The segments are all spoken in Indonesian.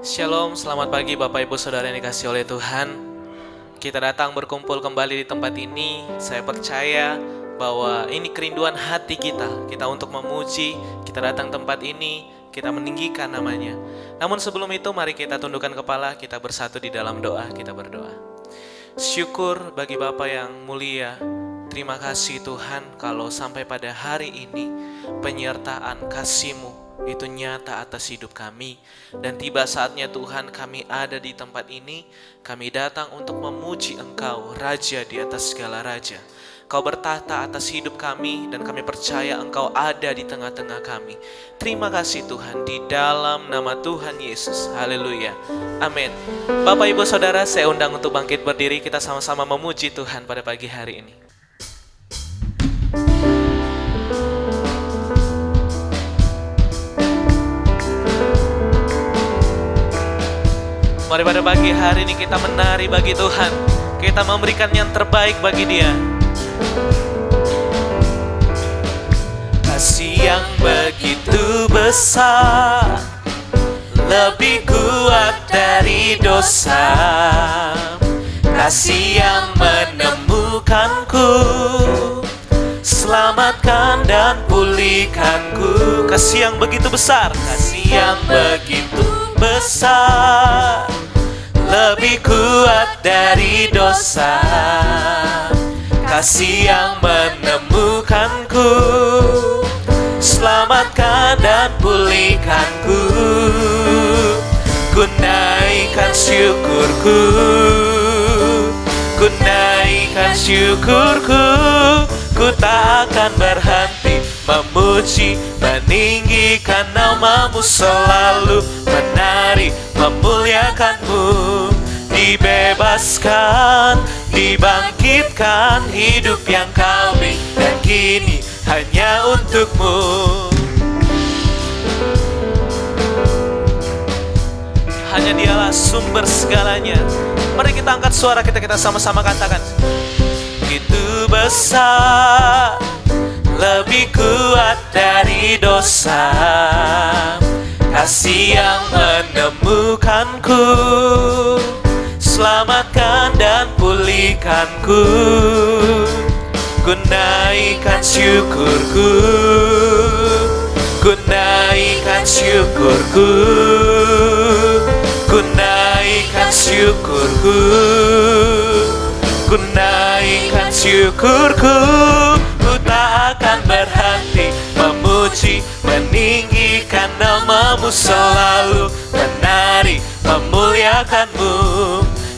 Shalom, selamat pagi Bapak Ibu Saudara yang dikasihi oleh Tuhan. Kita datang berkumpul kembali di tempat ini. Saya percaya bahwa ini kerinduan hati kita. Kita untuk memuji, kita datang tempat ini, kita meninggikan namanya. Namun sebelum itu mari kita tundukkan kepala, kita bersatu di dalam doa, kita berdoa. Syukur bagi Bapa yang mulia. Terima kasih Tuhan kalau sampai pada hari ini penyertaan kasih-Mu itu nyata atas hidup kami. Dan tiba saatnya Tuhan kami ada di tempat ini. Kami datang untuk memuji Engkau, Raja di atas segala raja. Kau bertahta atas hidup kami dan kami percaya Engkau ada di tengah-tengah kami. Terima kasih Tuhan, di dalam nama Tuhan Yesus. Haleluya. Amin. Bapak Ibu Saudara, saya undang untuk bangkit berdiri. Kita sama-sama memuji Tuhan pada pagi hari ini. Mari pada pagi hari ini kita menari bagi Tuhan. Kita memberikan yang terbaik bagi Dia. Kasih yang begitu besar, lebih kuat dari dosa. Kasih yang menemukanku, selamatkan dan pulihkanku. Kasih yang begitu besar, kasih yang begitu besar, lebih kuat dari dosa. Kasih yang menemukanku, selamatkan dan pulihkanku. Ku naikkan syukurku, ku naikkan syukurku. Ku tak akan berhenti memuji, meninggikan nama-Mu, selalu menari, memuliakan-Mu. Dibebaskan, dibangkitkan, hidup yang Kau beri, dan kini hanya untuk-Mu. Hanya Dialah sumber segalanya. Mari kita angkat suara kita sama-sama katakan. Begitu besar, lebih kuat dari dosa. Kasih yang menemukanku, selamatkan dan pulihkanku. Ku naikkan syukurku, ku naikkan syukurku, ku naikkan syukurku, ku naikkan syukurku. Ku tak akan berhenti memuji, meninggikan nama-Mu, selalu menari, memuliakan-Mu.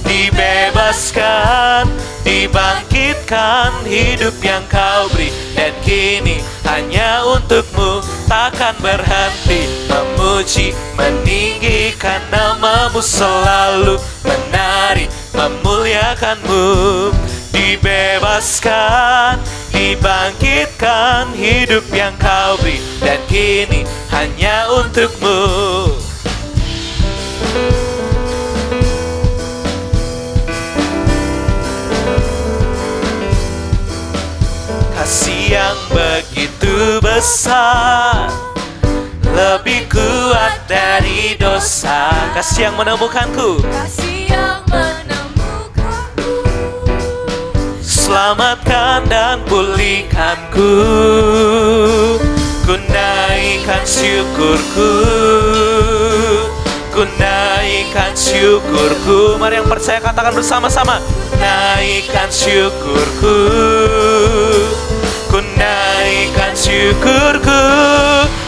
Dibebaskan, dibangkitkan, hidup yang Kau beri, dan kini hanya untuk-Mu. Takkan berhenti memuji, meninggikan nama-Mu, selalu menari, memuliakan-Mu. Dibebaskan, dibangkitkan, hidup yang Kau beri, dan kini hanya untuk-Mu. Kasih yang begitu besar, lebih kuat dari dosa. Kasih yang menemukanku, Kasih yang menemukanku, selamatkan dan pulihkanku. Ku naikkan syukurku, ku naikkan syukurku. Mari yang percaya katakan bersama-sama. Naikkan syukurku, ku naikkan syukurku.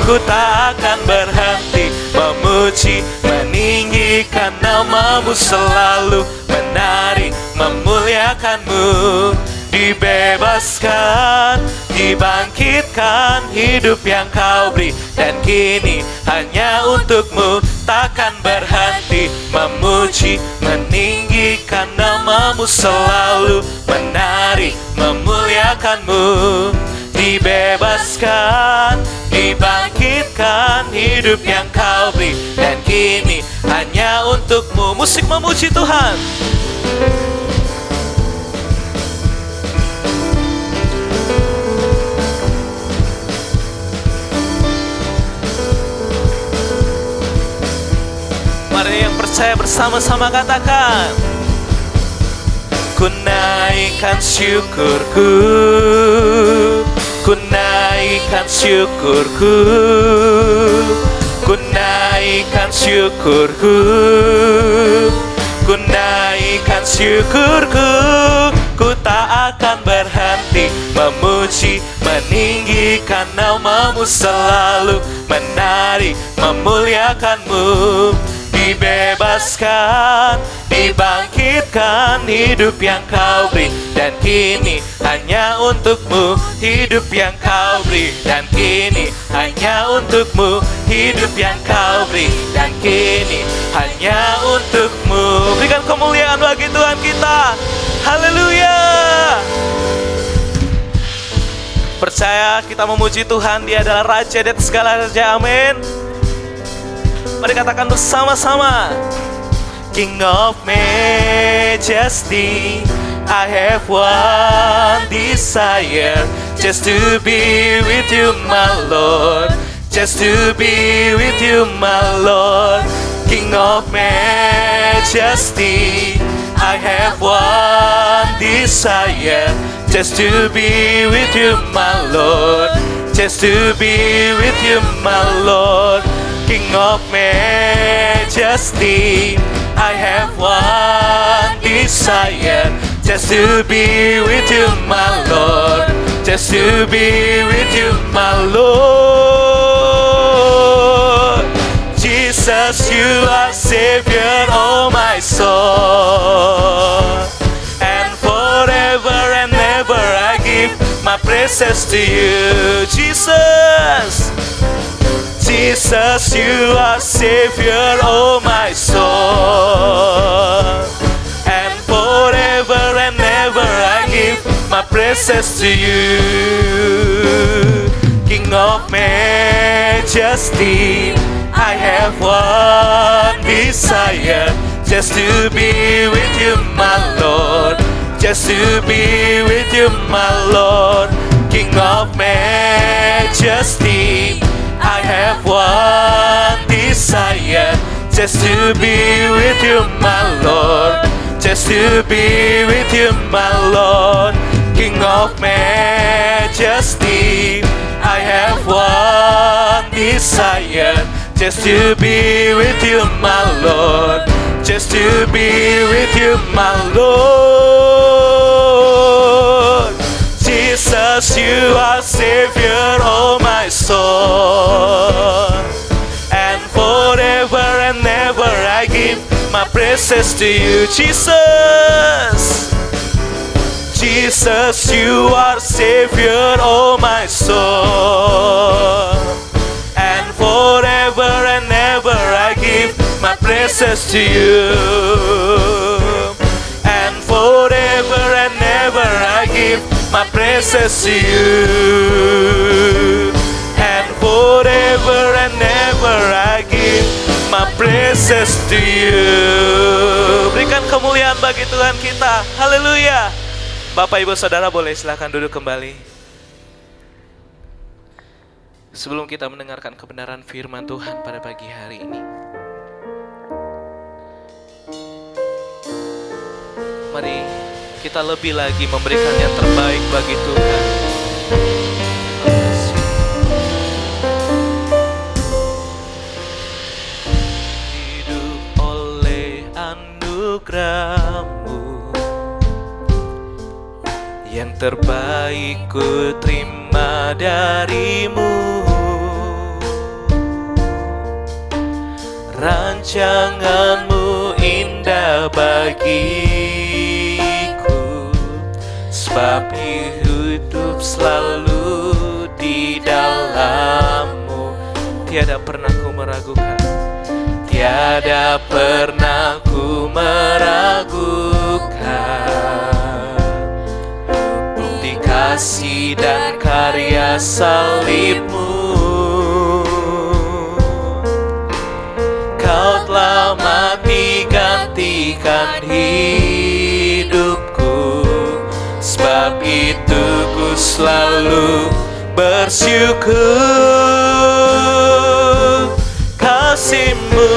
Ku tak akan berhenti memuji, meninggikan nama-Mu, selalu menari, memuliakan-Mu. Dibebaskan, dibangkitkan, hidup yang Kau beri, dan kini hanya untuk-Mu. Takkan berhenti memuji, meninggikan nama-Mu, selalu menari, memuliakan-Mu. Dibebaskan, dibangkitkan, hidup yang Kau beri, dan kini hanya untuk-Mu. Musik memuji Tuhan. Mari yang percaya bersama-sama katakan, ku naikkan syukurku, ku naikkan syukurku, ku naikkan syukurku, ku naikkan syukurku. Ku tak akan berhenti memuji, meninggikan namamu, selalu menari, memuliakanmu. Dibebaskan, dibangkitkan, hidup yang kau beri, dan kini hanya untukmu. Hidup yang kau beri, dan kini hanya untukmu. Hidup yang kau beri, dan kini hanya untukmu. Berikan kemuliaan bagi Tuhan kita. Haleluya. Percaya kita memuji Tuhan, Dia adalah Raja di atas segala raja. Amin. Mari katakan bersama-sama, King of Majesty, I have one desire, just to be with you, my Lord. Just to be with you, my Lord. King of Majesty, I have one desire, just to be with you, my Lord. Just to be with you, my Lord. King of Majesty, I have one desire, just to be with you, my Lord. Just to be with you, my Lord. Jesus, you are Savior, oh my soul. And forever and ever I give my praises to you, Jesus. Jesus, you are Savior, oh my soul. And forever and ever I give my praises to you. King of Majesty, I have one desire, just to be with you, my Lord. Just to be with you, my Lord. King of Majesty, I have one desire, just to be with you, my Lord. Just to be with you, my Lord. King of Majesty, I have one desire, just to be with you, my Lord. Just to be with you, my Lord. Jesus, you are Savior, oh my soul. And forever and ever I give my praises to you, Jesus. Jesus, you are Savior, oh my soul. And forever and ever I give my praises to you. And forever and ever I give my praises to you. And forever and ever I give my praises to you. Berikan kemuliaan bagi Tuhan kita. Haleluya. Bapak Ibu Saudara boleh silakan duduk kembali. Sebelum kita mendengarkan kebenaran firman Tuhan pada pagi hari ini, mari kita lebih lagi memberikan yang terbaik bagi Tuhan. Hidup oleh anugerah-Mu, yang terbaik ku terima dari-Mu. Rancangan-Mu indah bagiku, sebab hidup selalu di dalam-Mu. Tiada pernah ku meragukan, tiada pernah ku meragukan bukti kasih dan karya salib-Mu. Kau telah mati gantikan hidupku, sebab itu ku selalu bersyukur. Kasih-Mu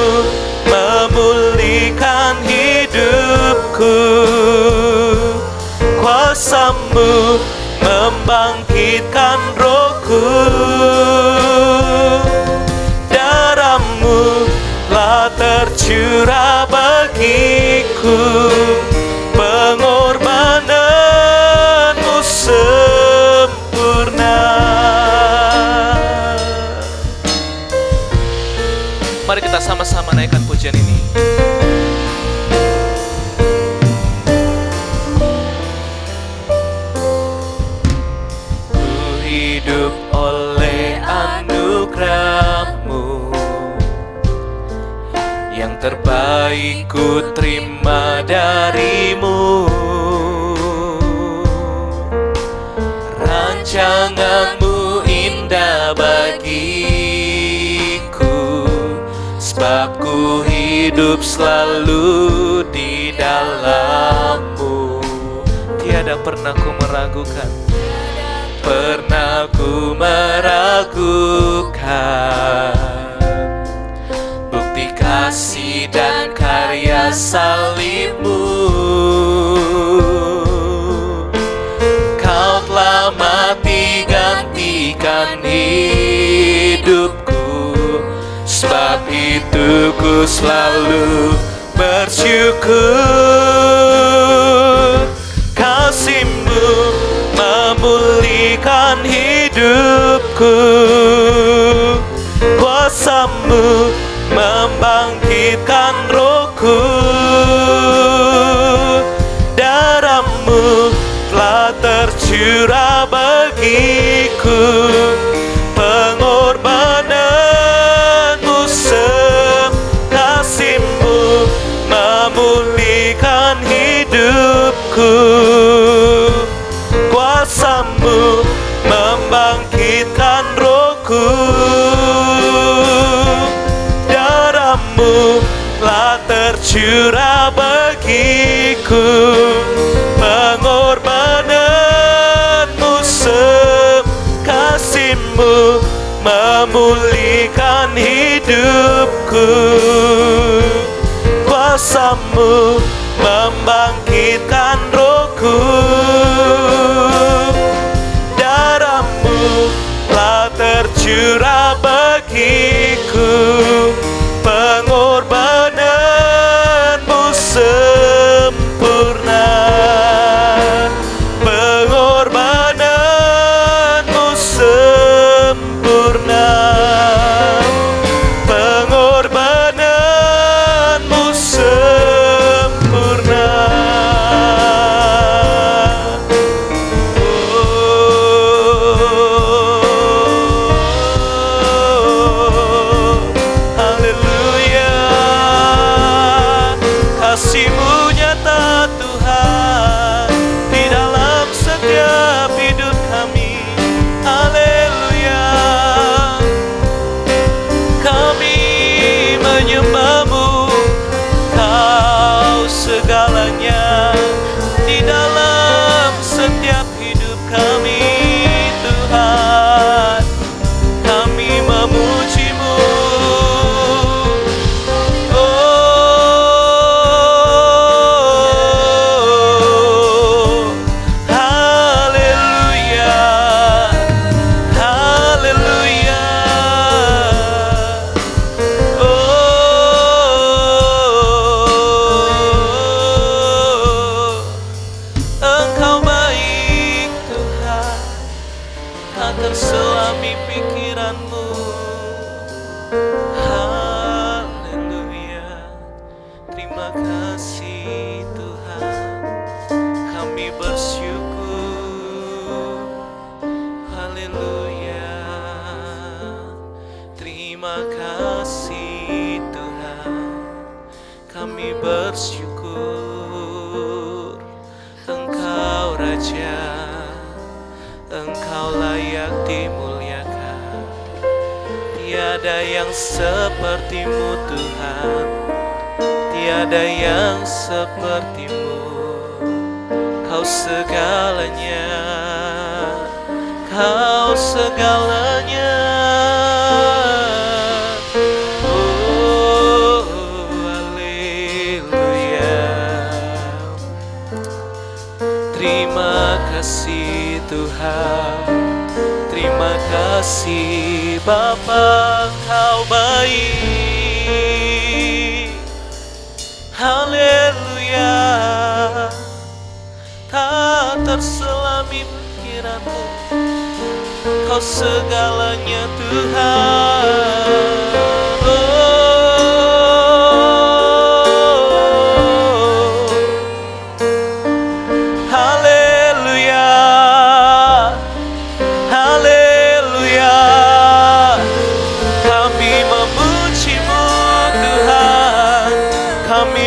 kuasamu membangkitkan rohku. Darahmu telah tercurah bagiku, pengorbananmu sempurna. Mari kita sama-sama naikkan pujian ini. Ku hidup oleh anugerah-Mu, yang terbaik ku terima dari-Mu. Rancangan-Mu indah bagiku, sebab ku hidup selalu di dalam-Mu. Tiada pernah ku meragukan, pernah ku meragukan bukti kasih dan karya salib-Mu. Kau telah mati gantikan hidupku, sebab itu ku selalu bersyukur. Kasih-Mu memulihkan hidupku, kuasa-Mu membangkitkan rohku. Darah-Mu telah tercurah bagiku, pengorbananmu kasih-Mu memulihkan hidupku, kuasa-Mu membangkitkan rohku. Darah-Mu telah tercurah bagiku, pengorbananmu kasih-Mu memulihkan hidupku, kuasa-Mu membangkitkan rohku. Darah-Mu telah tercurah bagiku, pengorbananmu sempurna. Pengorbananmu sempurna. Pengorbananmu sempurna. Haleluya. Kasih-Mu nyata Tuhan di dalam setiap hidup kami. Haleluya. Kami menyembah-Mu, Kau segalanya di dalam setiap hidup kami. Tuhan, kami memuji-Mu. Haleluya. Haleluya. Engkau baik Tuhan, tak terselami pikiran-Mu. Haleluya. Terima kasih Tuhan, kami bersyukur. Haleluya. Terima kasih Tuhan, kami bersyukur. Engkau Raja, Engkau layak dimuliakan. Tiada yang seperti-Mu Tuhan, tiada yang seperti-Mu. Kau segalanya, Kau segalanya. Oh, haleluya. Terima kasih kasih Bapa, Kau baik. Haleluya, tak terselami pikiranmu, Kau segalanya Tuhan.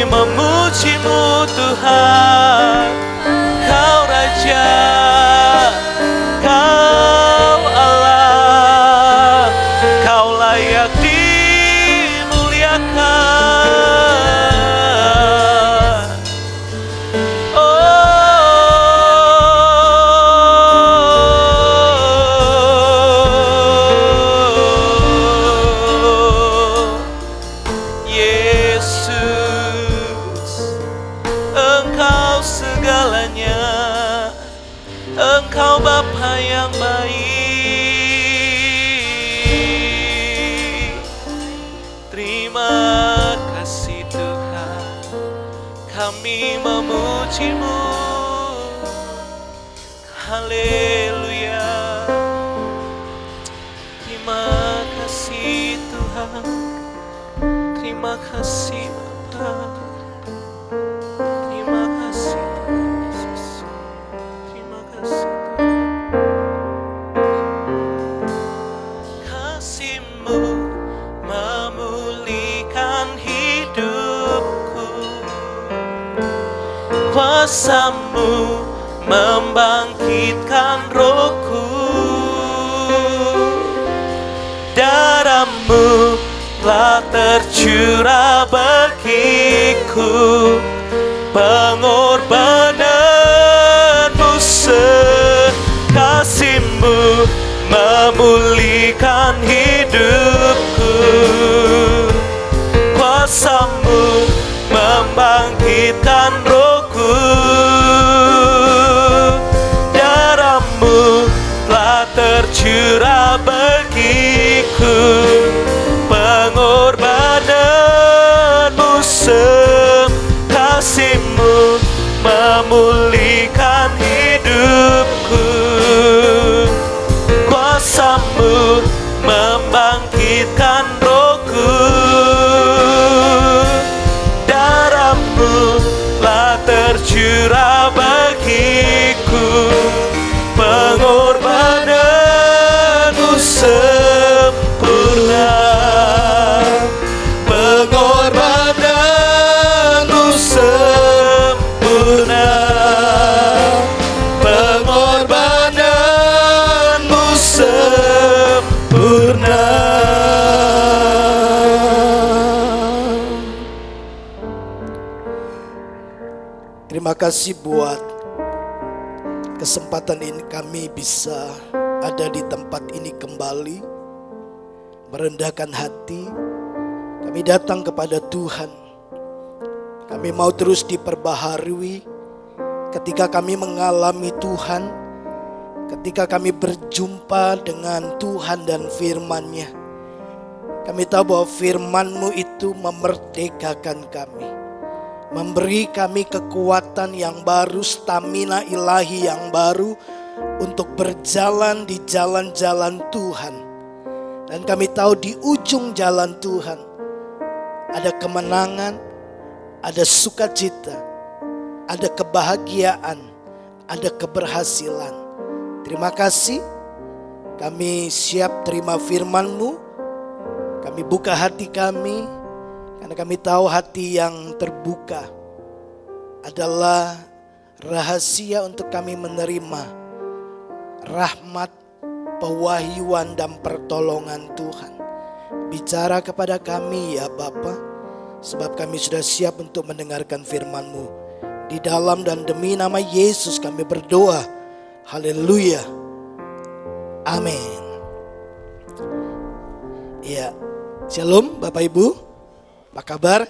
Memujimu Tuhan, Kau Raja, Kau Allah, Kau layak dimuliakan. Oh, Yesus, Engkau segalanya, Engkau Bapa yang baik. Terima kasih Tuhan, kami memujimu. Haleluya. Terima kasih Tuhan, terima kasih Bapa. Kuasa-Mu membangkitkan rohku, darah-Mu telah tercurah bagiku, pengorbanan-Mu sekasih-Mu memulihkan hidupku. Kuasa-Mu membangkitkan rohku, darah-Mu telah tercurah bagiku, pengorbanan-Mu sekasih-Mu memulihkan hidupku. Kuasa-Mu membangkitkan rohku, telah tercurah bagiku, pengorbanan-Mu sempurna, pengorbanan-Mu sempurna, pengorbanan-Mu sempurna. Terima kasih buat kesempatan ini kami bisa ada di tempat ini kembali, merendahkan hati. Kami datang kepada Tuhan. Kami mau terus diperbaharui ketika kami mengalami Tuhan, ketika kami berjumpa dengan Tuhan dan firman-Nya. Kami tahu bahwa firman-Mu itu memerdekakan kami, memberi kami kekuatan yang baru, stamina ilahi yang baru untuk berjalan di jalan-jalan Tuhan. Dan kami tahu di ujung jalan Tuhan ada kemenangan, ada sukacita, ada kebahagiaan, ada keberhasilan. Terima kasih, kami siap terima firman-Mu. Kami buka hati kami, karena kami tahu hati yang terbuka adalah rahasia untuk kami menerima rahmat, pewahyuan dan pertolongan Tuhan. Bicara kepada kami ya Bapa, sebab kami sudah siap untuk mendengarkan firman-Mu. Di dalam dan demi nama Yesus kami berdoa. Haleluya. Amin. Ya, shalom Bapak Ibu. Apa kabar?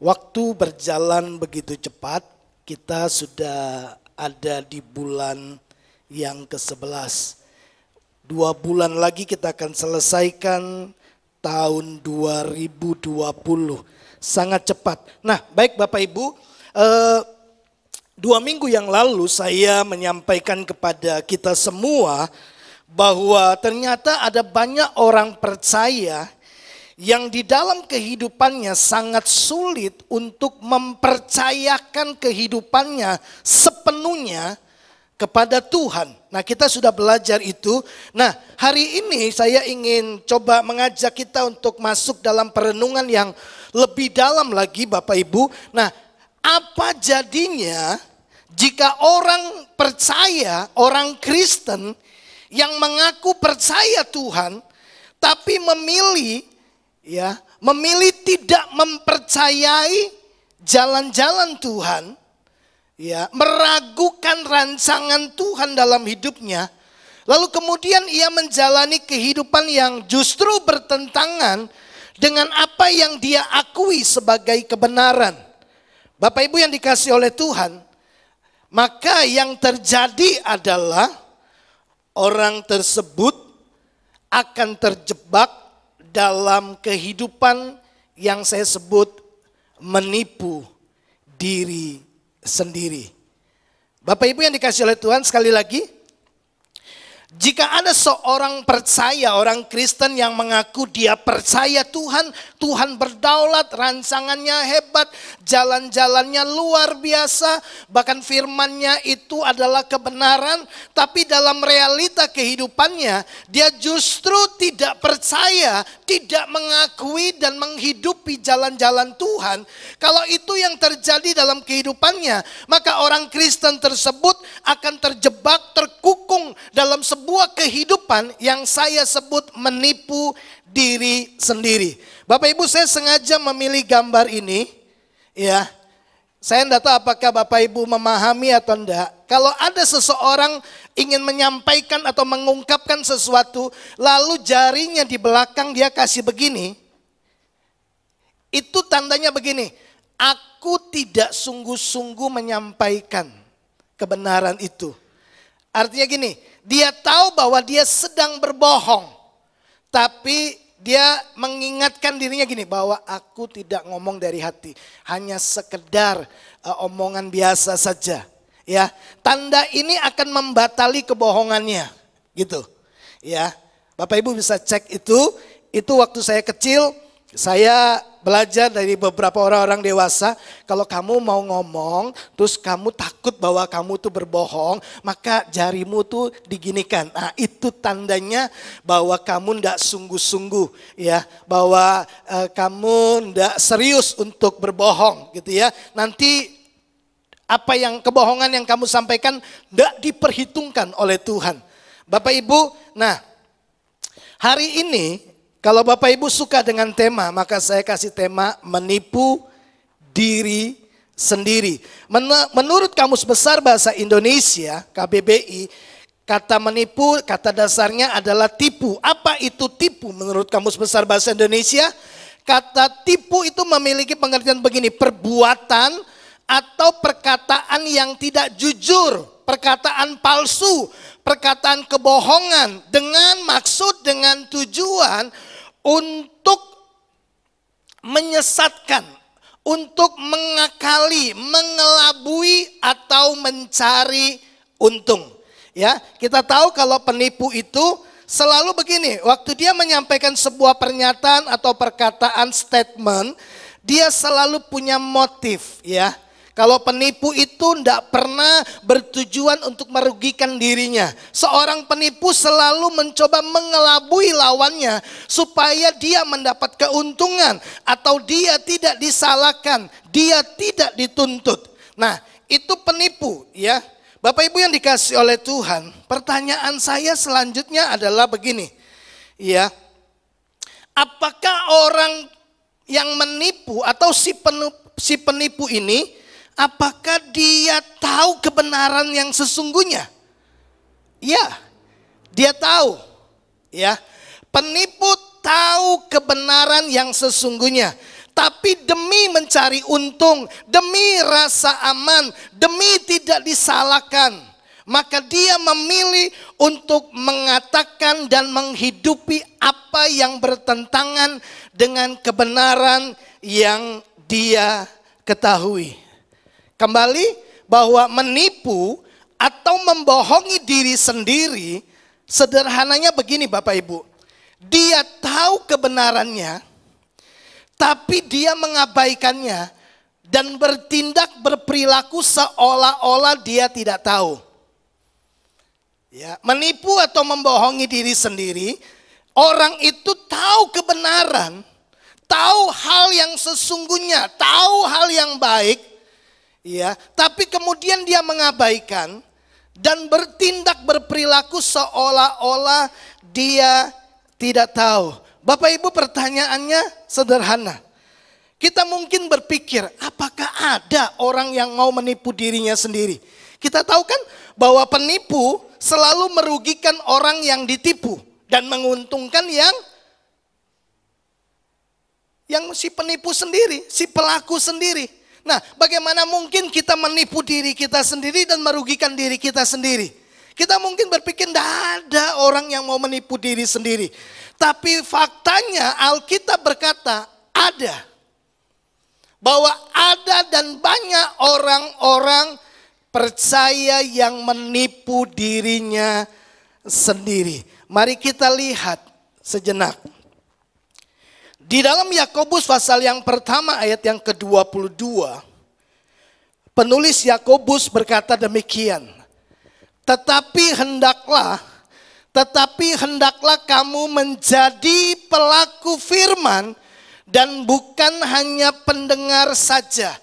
Waktu berjalan begitu cepat. Kita sudah ada di bulan yang ke-11. 2 bulan lagi kita akan selesaikan tahun 2020. Sangat cepat. Nah, baik Bapak Ibu, 2 minggu yang lalu saya menyampaikan kepada kita semua bahwa ternyata ada banyak orang percaya yang di dalam kehidupannya sangat sulit untuk mempercayakan kehidupannya sepenuhnya kepada Tuhan. Nah, kita sudah belajar itu. Nah, hari ini saya ingin coba mengajak kita untuk masuk dalam perenungan yang lebih dalam lagi Bapak Ibu. Nah, apa jadinya jika orang percaya, orang Kristen yang mengaku percaya Tuhan tapi memilih tidak mempercayai jalan-jalan Tuhan, meragukan rancangan Tuhan dalam hidupnya, lalu kemudian ia menjalani kehidupan yang justru bertentangan dengan apa yang dia akui sebagai kebenaran. Bapak Ibu yang dikasihi oleh Tuhan, maka yang terjadi adalah orang tersebut akan terjebak dalam kehidupan yang saya sebut menipu diri sendiri. Bapak Ibu yang dikasihi oleh Tuhan, sekali lagi, jika ada seorang percaya, orang Kristen yang mengaku dia percaya Tuhan, Tuhan berdaulat, rancangannya hebat, jalan-jalannya luar biasa, bahkan firman-Nya itu adalah kebenaran, tapi dalam realita kehidupannya, dia justru tidak percaya, tidak mengakui dan menghidupi jalan-jalan Tuhan. Kalau itu yang terjadi dalam kehidupannya, maka orang Kristen tersebut akan terjebak, terkukung dalam sebuah kehidupan yang saya sebut menipu diri sendiri. Bapak Ibu, saya sengaja memilih gambar ini, ya. Saya tidak tahu apakah Bapak Ibu memahami atau enggak. Kalau ada seseorang ingin menyampaikan atau mengungkapkan sesuatu, lalu jarinya di belakang dia kasih begini, itu tandanya begini, aku tidak sungguh-sungguh menyampaikan kebenaran itu. Artinya gini, dia tahu bahwa dia sedang berbohong, tapi dia mengingatkan dirinya gini, bahwa aku tidak ngomong dari hati, hanya sekedar omongan biasa saja. Ya, tanda ini akan membatali kebohongannya, gitu. Ya, Bapak Ibu bisa cek itu waktu saya kecil, saya belajar dari beberapa orang-orang dewasa, kalau kamu mau ngomong, terus kamu takut bahwa kamu tuh berbohong, maka jarimu tuh diginikan. Nah, itu tandanya bahwa kamu ndak sungguh-sungguh, ya, bahwa kamu ndak serius untuk berbohong, gitu ya. Nanti apa yang kebohongan yang kamu sampaikan ndak diperhitungkan oleh Tuhan. Bapak Ibu, nah hari ini, kalau Bapak Ibu suka dengan tema, maka saya kasih tema menipu diri sendiri. Menurut Kamus Besar Bahasa Indonesia, KBBI, kata menipu, kata dasarnya adalah tipu. Apa itu tipu menurut Kamus Besar Bahasa Indonesia? Kata tipu itu memiliki pengertian begini, perbuatan atau perkataan yang tidak jujur, perkataan palsu, perkataan kebohongan dengan maksud, dengan tujuan untuk menyesatkan, untuk mengakali, mengelabui atau mencari untung. Ya, kita tahu kalau penipu itu selalu begini, waktu dia menyampaikan sebuah pernyataan atau perkataan statement, dia selalu punya motif, ya. Kalau penipu itu tidak pernah bertujuan untuk merugikan dirinya. Seorang penipu selalu mencoba mengelabui lawannya supaya dia mendapat keuntungan atau dia tidak disalahkan, dia tidak dituntut. Nah, itu penipu, ya. Bapak Ibu yang dikasihi oleh Tuhan, pertanyaan saya selanjutnya adalah begini, ya. Apakah orang yang menipu atau si penipu ini, apakah dia tahu kebenaran yang sesungguhnya? Ya, dia tahu. Ya, penipu tahu kebenaran yang sesungguhnya. Tapi demi mencari untung, demi rasa aman, demi tidak disalahkan, maka dia memilih untuk mengatakan dan menghidupi apa yang bertentangan dengan kebenaran yang dia ketahui. Kembali bahwa menipu atau membohongi diri sendiri, sederhananya begini Bapak Ibu. Dia tahu kebenarannya, tapi dia mengabaikannya dan bertindak berperilaku seolah-olah dia tidak tahu. Ya, menipu atau membohongi diri sendiri, orang itu tahu kebenaran, tahu hal yang sesungguhnya, tahu hal yang baik, ya, tapi kemudian dia mengabaikan dan bertindak berperilaku seolah-olah dia tidak tahu. Bapak Ibu, pertanyaannya sederhana. Kita mungkin berpikir, apakah ada orang yang mau menipu dirinya sendiri? Kita tahu kan bahwa penipu selalu merugikan orang yang ditipu dan menguntungkan yang si penipu sendiri, si pelaku sendiri. Nah, bagaimana mungkin kita menipu diri kita sendiri dan merugikan diri kita sendiri? Kita mungkin berpikir tidak ada orang yang mau menipu diri sendiri. Tapi faktanya Alkitab berkata ada. Bahwa ada dan banyak orang-orang percaya yang menipu dirinya sendiri. Mari kita lihat sejenak. Di dalam Yakobus pasal yang pertama ayat yang ke-22, penulis Yakobus berkata demikian. Tetapi hendaklah kamu menjadi pelaku firman dan bukan hanya pendengar saja.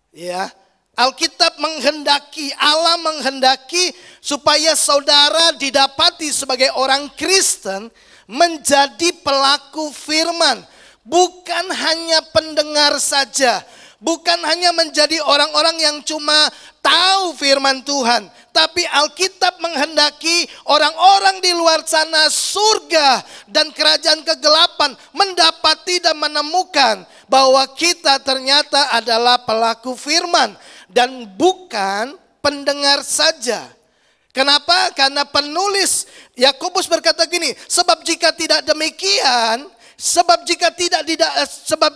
Ya, Alkitab menghendaki, Allah menghendaki supaya saudara didapati sebagai orang Kristen menjadi pelaku firman, bukan hanya pendengar saja, bukan hanya menjadi orang-orang yang cuma tahu firman Tuhan, tapi Alkitab menghendaki orang-orang di luar sana surga dan kerajaan kegelapan mendapati dan menemukan bahwa kita ternyata adalah pelaku firman dan bukan pendengar saja. Kenapa? Karena penulis Yakobus berkata gini, sebab jika tidak demikian, sebab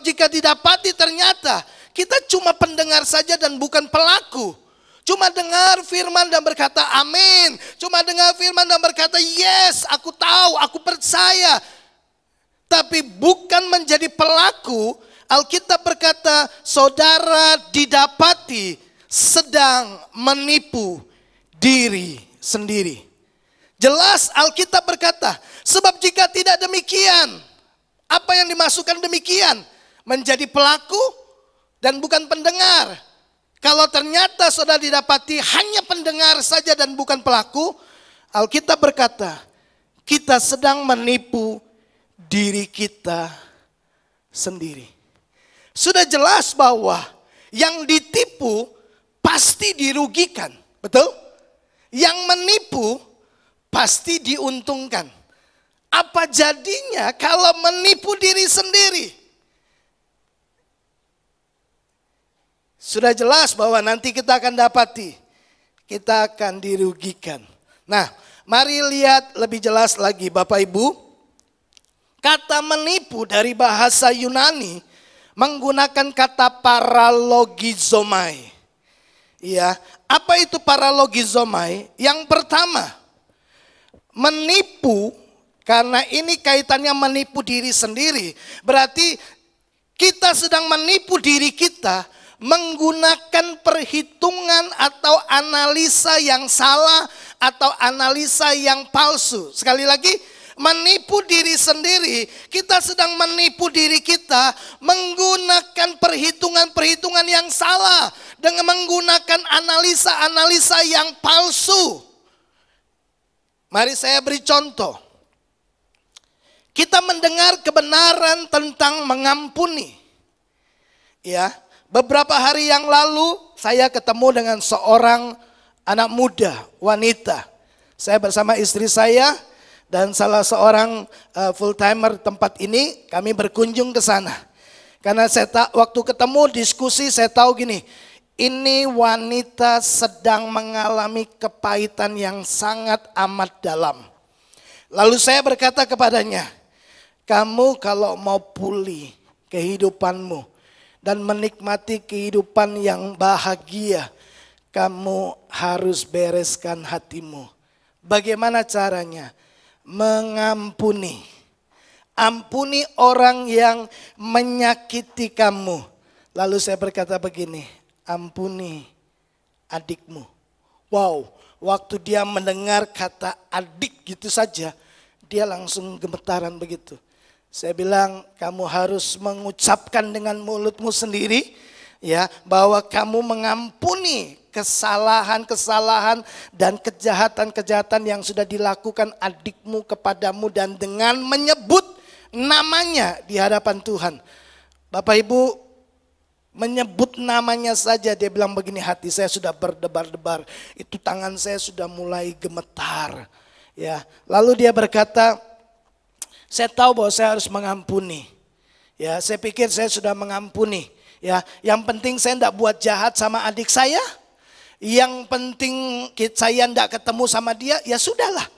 jika didapati ternyata kita cuma pendengar saja dan bukan pelaku. Cuma dengar firman dan berkata amin. Cuma dengar firman dan berkata yes, aku tahu, aku percaya. Tapi bukan menjadi pelaku. Alkitab berkata saudara didapati sedang menipu diri sendiri. Jelas Alkitab berkata, sebab jika tidak demikian, apa yang dimasukkan demikian? Menjadi pelaku dan bukan pendengar. Kalau ternyata saudara didapati hanya pendengar saja dan bukan pelaku, Alkitab berkata, kita sedang menipu diri kita sendiri. Sudah jelas bahwa yang ditipu pasti dirugikan, betul? Yang menipu pasti diuntungkan. Apa jadinya kalau menipu diri sendiri? Sudah jelas bahwa nanti kita akan dapati, kita akan dirugikan. Nah, mari lihat lebih jelas lagi Bapak Ibu. Kata menipu dari bahasa Yunani menggunakan kata paralogizomai. Ya, apa itu paralogizomai? Yang pertama, menipu, karena ini kaitannya menipu diri sendiri. Berarti kita sedang menipu diri kita menggunakan perhitungan atau analisa yang salah atau analisa yang palsu. Sekali lagi, menipu diri sendiri, kita sedang menipu diri kita menggunakan perhitungan-perhitungan yang salah dengan menggunakan analisa-analisa yang palsu. Mari saya beri contoh. Kita mendengar kebenaran tentang mengampuni. Ya, beberapa hari yang lalu saya ketemu dengan seorang anak muda, wanita. Saya bersama istri saya dan salah seorang full timer tempat ini, kami berkunjung ke sana. Karena waktu ketemu diskusi saya tahu gini, ini wanita sedang mengalami kepahitan yang sangat amat dalam. Lalu saya berkata kepadanya, kamu kalau mau pulih kehidupanmu dan menikmati kehidupan yang bahagia, kamu harus bereskan hatimu. Bagaimana caranya? Mengampuni. Ampuni orang yang menyakiti kamu. Lalu saya berkata begini, ampuni adikmu. Wow, waktu dia mendengar kata adik gitu saja, dia langsung gemetaran begitu. Saya bilang, kamu harus mengucapkan dengan mulutmu sendiri, ya, bahwa kamu mengampuni kesalahan-kesalahan dan kejahatan-kejahatan yang sudah dilakukan adikmu kepadamu, dan dengan menyebut namanya di hadapan Tuhan. Bapak Ibu, menyebut namanya saja dia bilang begini, hati saya sudah berdebar-debar, itu tangan saya sudah mulai gemetar. Ya, lalu dia berkata, saya tahu bahwa saya harus mengampuni. Ya, saya pikir saya sudah mengampuni. Ya, yang penting saya tidak buat jahat sama adik saya. Yang penting saya tidak ketemu sama dia, ya sudahlah.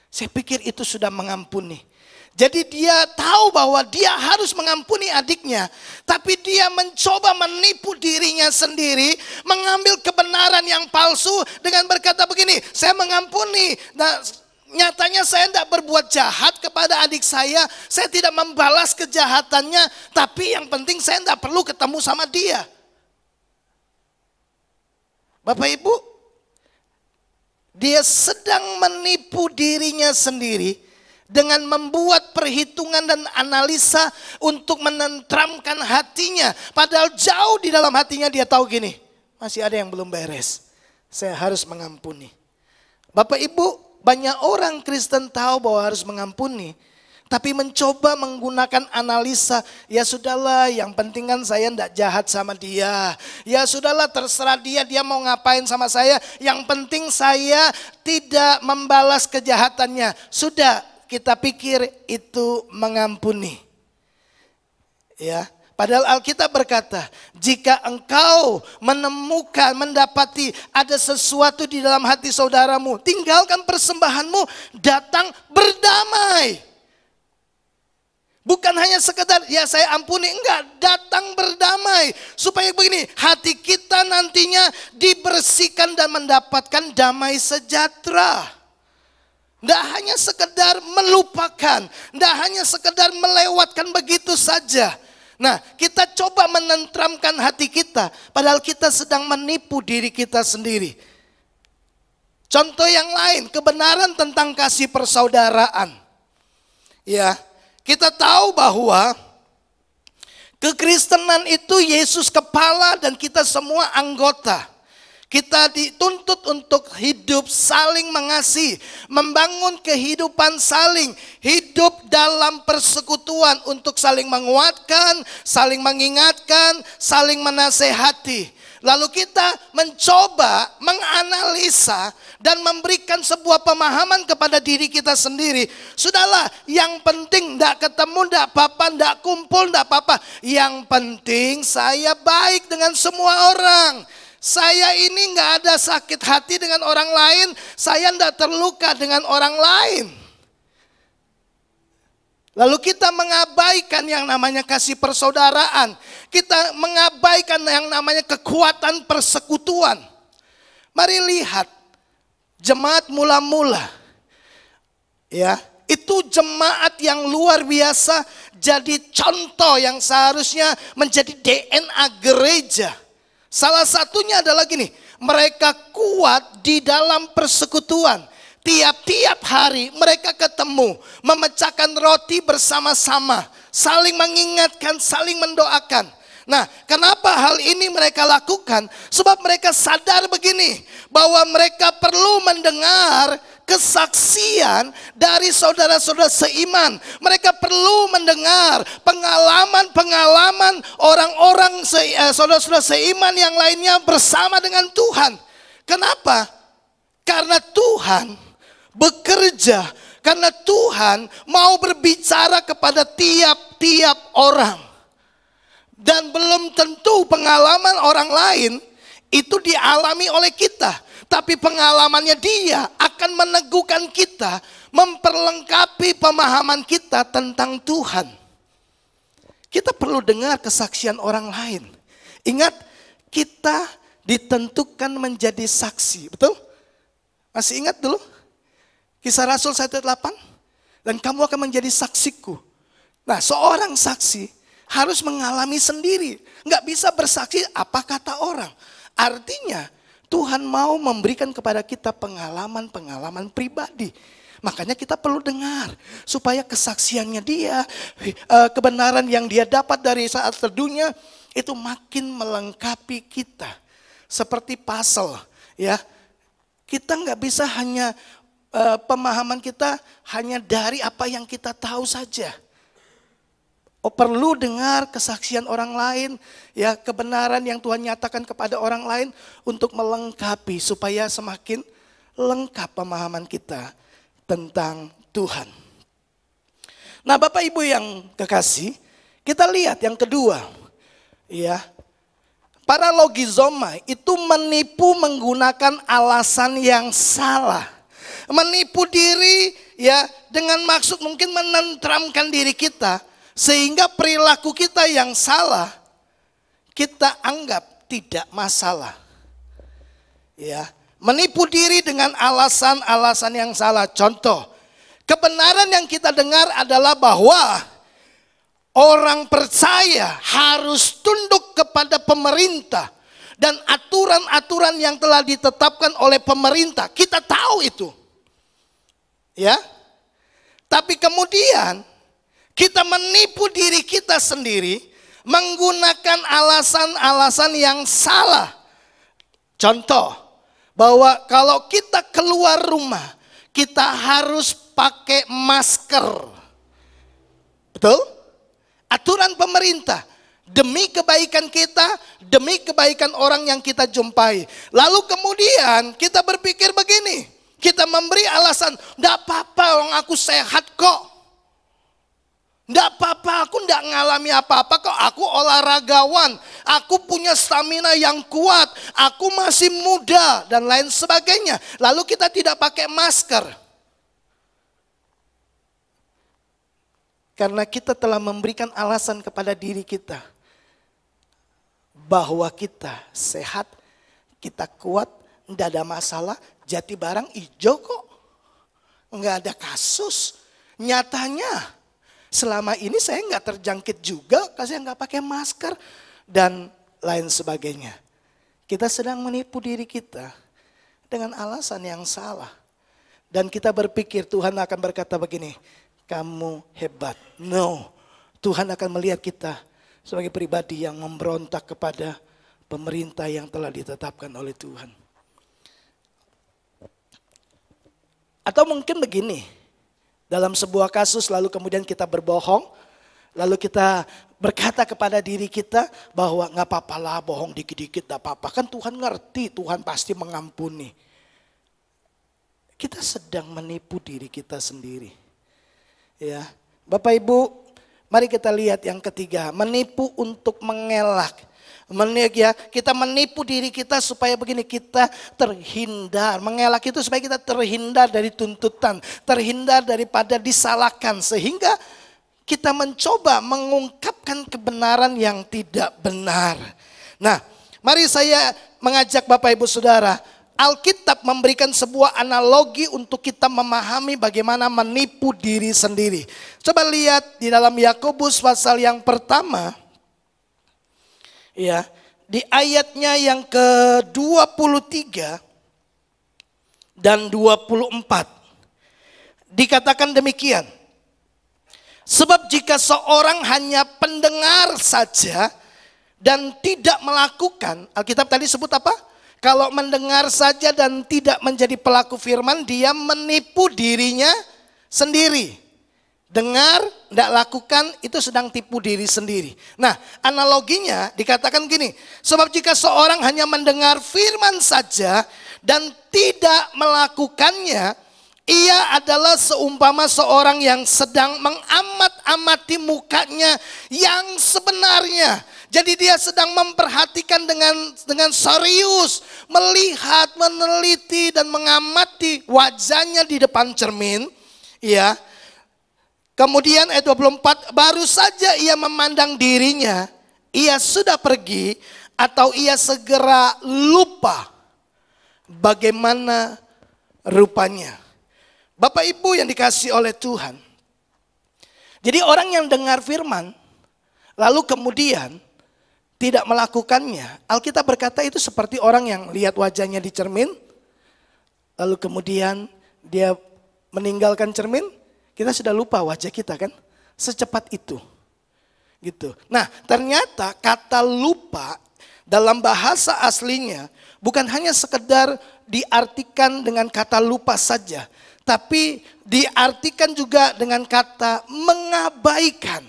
Saya pikir itu sudah mengampuni. Jadi dia tahu bahwa dia harus mengampuni adiknya, tapi dia mencoba menipu dirinya sendiri, mengambil kebenaran yang palsu dengan berkata begini, saya mengampuni. Nah, nyatanya saya tidak berbuat jahat kepada adik saya tidak membalas kejahatannya, tapi yang penting saya tidak perlu ketemu sama dia. Bapak Ibu, dia sedang menipu dirinya sendiri dengan membuat perhitungan dan analisa untuk menenteramkan hatinya. Padahal jauh di dalam hatinya dia tahu gini, masih ada yang belum beres, saya harus mengampuni. Bapak Ibu, banyak orang Kristen tahu bahwa harus mengampuni, tapi mencoba menggunakan analisa, ya sudahlah yang penting kan saya tidak jahat sama dia. Ya sudahlah terserah dia mau ngapain sama saya, yang penting saya tidak membalas kejahatannya. Sudah, kita pikir itu mengampuni. Ya, padahal Alkitab berkata, jika engkau mendapati ada sesuatu di dalam hati saudaramu, tinggalkan persembahanmu, datang berdamai. Bukan hanya sekedar ya saya ampuni, enggak, datang berdamai. Supaya begini, hati kita nantinya dibersihkan dan mendapatkan damai sejahtera. Tidak hanya sekedar melupakan, tidak hanya sekedar melewatkan begitu saja. Nah, kita coba menenteramkan hati kita, padahal kita sedang menipu diri kita sendiri. Contoh yang lain, kebenaran tentang kasih persaudaraan. Ya, kita tahu bahwa kekristenan itu Yesus kepala dan kita semua anggota. Kita dituntut untuk hidup saling mengasihi, membangun kehidupan saling, hidup dalam persekutuan untuk saling menguatkan, saling mengingatkan, saling menasehati. Lalu kita mencoba menganalisa dan memberikan sebuah pemahaman kepada diri kita sendiri. Sudahlah, yang penting tidak ketemu, tidak apa-apa, tidak kumpul, tidak apa-apa. Yang penting saya baik dengan semua orang. Saya ini nggak ada sakit hati dengan orang lain, saya tidak terluka dengan orang lain. Lalu kita mengabaikan yang namanya kasih persaudaraan. Kita mengabaikan yang namanya kekuatan persekutuan. Mari lihat jemaat mula-mula. Ya, itu jemaat yang luar biasa, jadi contoh yang seharusnya menjadi DNA gereja. Salah satunya adalah gini, mereka kuat di dalam persekutuan. Tiap-tiap hari mereka ketemu, memecahkan roti bersama-sama, saling mengingatkan, saling mendoakan. Nah, kenapa hal ini mereka lakukan? Sebab mereka sadar begini, bahwa mereka perlu mendengar kesaksian dari saudara-saudara seiman. Mereka perlu mendengar pengalaman-pengalaman orang-orang saudara-saudara seiman yang lainnya bersama dengan Tuhan. Kenapa? Karena Tuhan bekerja, karena Tuhan mau berbicara kepada tiap-tiap orang. Dan belum tentu pengalaman orang lain itu dialami oleh kita. Tapi pengalamannya dia akan meneguhkan kita, memperlengkapi pemahaman kita tentang Tuhan. Kita perlu dengar kesaksian orang lain. Ingat, kita ditentukan menjadi saksi, betul? Masih ingat dulu? Kisah Rasul 1 ayat 8? Dan kamu akan menjadi saksiku. Nah, seorang saksi harus mengalami sendiri. Nggak bisa bersaksi apa kata orang. Artinya Tuhan mau memberikan kepada kita pengalaman-pengalaman pribadi. Makanya kita perlu dengar supaya kesaksiannya dia, kebenaran yang dia dapat dari saat teduhnya itu makin melengkapi kita. Seperti puzzle, ya. Kita nggak bisa hanya pemahaman kita hanya dari apa yang kita tahu saja. Perlu dengar kesaksian orang lain, ya, kebenaran yang Tuhan nyatakan kepada orang lain untuk melengkapi supaya semakin lengkap pemahaman kita tentang Tuhan. Nah, Bapak Ibu yang kekasih, kita lihat yang kedua, ya. Para logizomai itu menipu menggunakan alasan yang salah. Menipu diri, ya, dengan maksud mungkin menenteramkan diri kita. Sehingga perilaku kita yang salah, kita anggap tidak masalah. Ya, menipu diri dengan alasan-alasan yang salah. Contoh, kebenaran yang kita dengar adalah bahwa orang percaya harus tunduk kepada pemerintah dan aturan-aturan yang telah ditetapkan oleh pemerintah. Kita tahu itu. Ya. Tapi kemudian kita menipu diri kita sendiri menggunakan alasan-alasan yang salah. Contoh, bahwa kalau kita keluar rumah, kita harus pakai masker. Betul? Aturan pemerintah. Demi kebaikan kita, demi kebaikan orang yang kita jumpai. Lalu kemudian kita berpikir begini. Kita memberi alasan, enggak apa-apa, orang aku sehat kok. Enggak apa-apa, aku enggak ngalami apa-apa kok. Aku olahragawan, aku punya stamina yang kuat, aku masih muda dan lain sebagainya. Lalu kita tidak pakai masker. Karena kita telah memberikan alasan kepada diri kita bahwa kita sehat, kita kuat, enggak ada masalah, jati barang hijau kok. Enggak ada kasus. Nyatanya selama ini saya nggak terjangkit juga, karena saya nggak pakai masker dan lain sebagainya. Kita sedang menipu diri kita dengan alasan yang salah. Dan kita berpikir Tuhan akan berkata begini, kamu hebat. No, Tuhan akan melihat kita sebagai pribadi yang memberontak kepada pemerintah yang telah ditetapkan oleh Tuhan. Atau mungkin begini. Dalam sebuah kasus lalu kemudian kita berbohong. Lalu kita berkata kepada diri kita bahwa gak apa-apa lah bohong dikit-dikit gak apa-apa. Kan Tuhan ngerti, Tuhan pasti mengampuni. Kita sedang menipu diri kita sendiri. Ya, Bapak Ibu, mari kita lihat yang ketiga. Menipu untuk mengelak. Kita menipu diri kita supaya begini, kita terhindar. Mengelak itu supaya kita terhindar dari tuntutan, terhindar daripada disalahkan. Sehingga kita mencoba mengungkapkan kebenaran yang tidak benar. Nah, mari saya mengajak Bapak Ibu Saudara, Alkitab memberikan sebuah analogi untuk kita memahami bagaimana menipu diri sendiri. Coba lihat di dalam Yakobus pasal yang pertama. Ya, di ayatnya yang ke-23 dan 24 dikatakan demikian. Sebab jika seorang hanya pendengar saja dan tidak melakukan, Alkitab tadi sebut apa? Kalau mendengar saja dan tidak menjadi pelaku firman, dia menipu dirinya sendiri. Dengar, tidak lakukan, itu sedang tipu diri sendiri. Nah, analoginya dikatakan gini. Sebab jika seorang hanya mendengar firman saja dan tidak melakukannya, ia adalah seumpama seorang yang sedang mengamat-amati mukanya yang sebenarnya. Jadi dia sedang memperhatikan dengan serius, melihat, meneliti dan mengamati wajahnya di depan cermin, ya. Kemudian ayat 24, baru saja ia memandang dirinya, ia sudah pergi atau ia segera lupa bagaimana rupanya. Bapak Ibu yang dikasihi oleh Tuhan. Jadi orang yang dengar firman, lalu kemudian tidak melakukannya. Alkitab berkata itu seperti orang yang lihat wajahnya di cermin, lalu kemudian dia meninggalkan cermin, kita sudah lupa wajah kita kan, secepat itu. Gitu. Nah, ternyata kata lupa dalam bahasa aslinya bukan hanya sekedar diartikan dengan kata lupa saja, tapi diartikan juga dengan kata mengabaikan.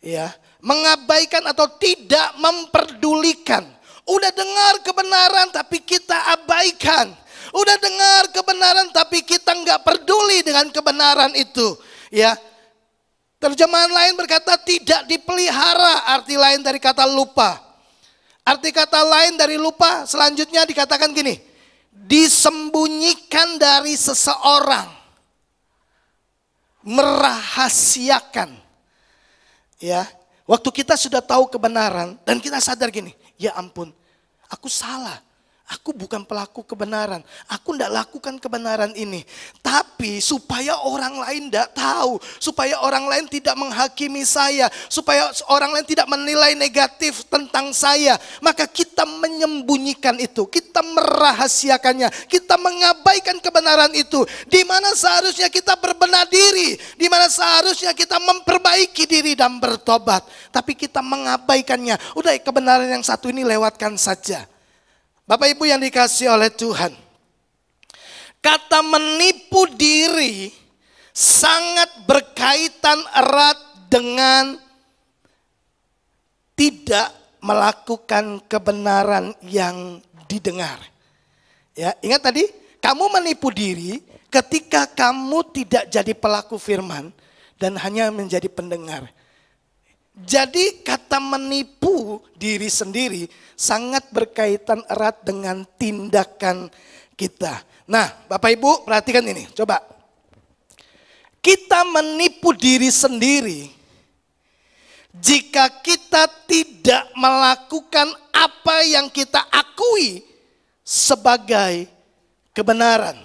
Ya, mengabaikan atau tidak memperdulikan. Udah dengar kebenaran tapi kita abaikan. Udah dengar kebenaran tapi kita nggak peduli dengan kebenaran itu. Ya, terjemahan lain berkata tidak dipelihara, arti lain dari kata lupa. Arti kata lain dari lupa selanjutnya dikatakan gini, disembunyikan dari seseorang, merahasiakan. Ya, waktu kita sudah tahu kebenaran dan kita sadar gini, ya ampun, aku salah. Aku bukan pelaku kebenaran. Aku tidak lakukan kebenaran ini. Tapi supaya orang lain tidak tahu. Supaya orang lain tidak menghakimi saya. Supaya orang lain tidak menilai negatif tentang saya. Maka kita menyembunyikan itu. Kita merahasiakannya. Kita mengabaikan kebenaran itu. Di mana seharusnya kita berbenah diri. Di mana seharusnya kita memperbaiki diri dan bertobat. Tapi kita mengabaikannya. Udah, kebenaran yang satu ini lewatkan saja. Bapak Ibu yang dikasihi oleh Tuhan, kata menipu diri sangat berkaitan erat dengan tidak melakukan kebenaran yang didengar. Ya, ingat tadi, kamu menipu diri ketika kamu tidak jadi pelaku firman dan hanya menjadi pendengar. Jadi kata menipu diri sendiri sangat berkaitan erat dengan tindakan kita. Nah, Bapak Ibu perhatikan ini, coba. Kita menipu diri sendiri jika kita tidak melakukan apa yang kita akui sebagai kebenaran.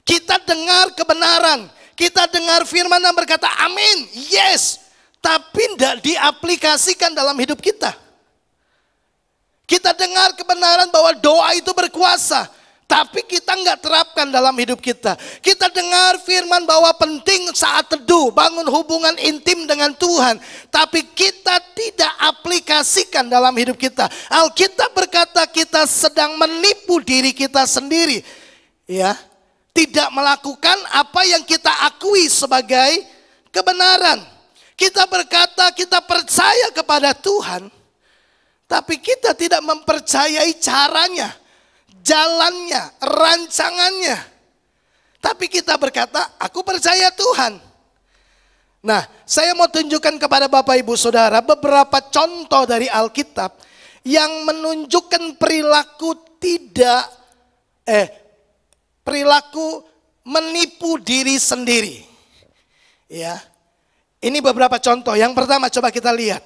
Kita dengar kebenaran, kita dengar firman dan berkata amin, yes. Tapi tidak diaplikasikan dalam hidup kita. Kita dengar kebenaran bahwa doa itu berkuasa. Tapi kita nggak terapkan dalam hidup kita. Kita dengar firman bahwa penting saat teduh, bangun hubungan intim dengan Tuhan. Tapi kita tidak aplikasikan dalam hidup kita. Alkitab berkata kita sedang menipu diri kita sendiri. Ya, tidak melakukan apa yang kita akui sebagai kebenaran. Kita berkata kita percaya kepada Tuhan, tapi kita tidak mempercayai caranya, jalannya, rancangannya. Tapi kita berkata, aku percaya Tuhan. Nah, saya mau tunjukkan kepada Bapak Ibu Saudara beberapa contoh dari Alkitab yang menunjukkan perilaku perilaku menipu diri sendiri. Ya. Ini beberapa contoh. Yang pertama coba kita lihat.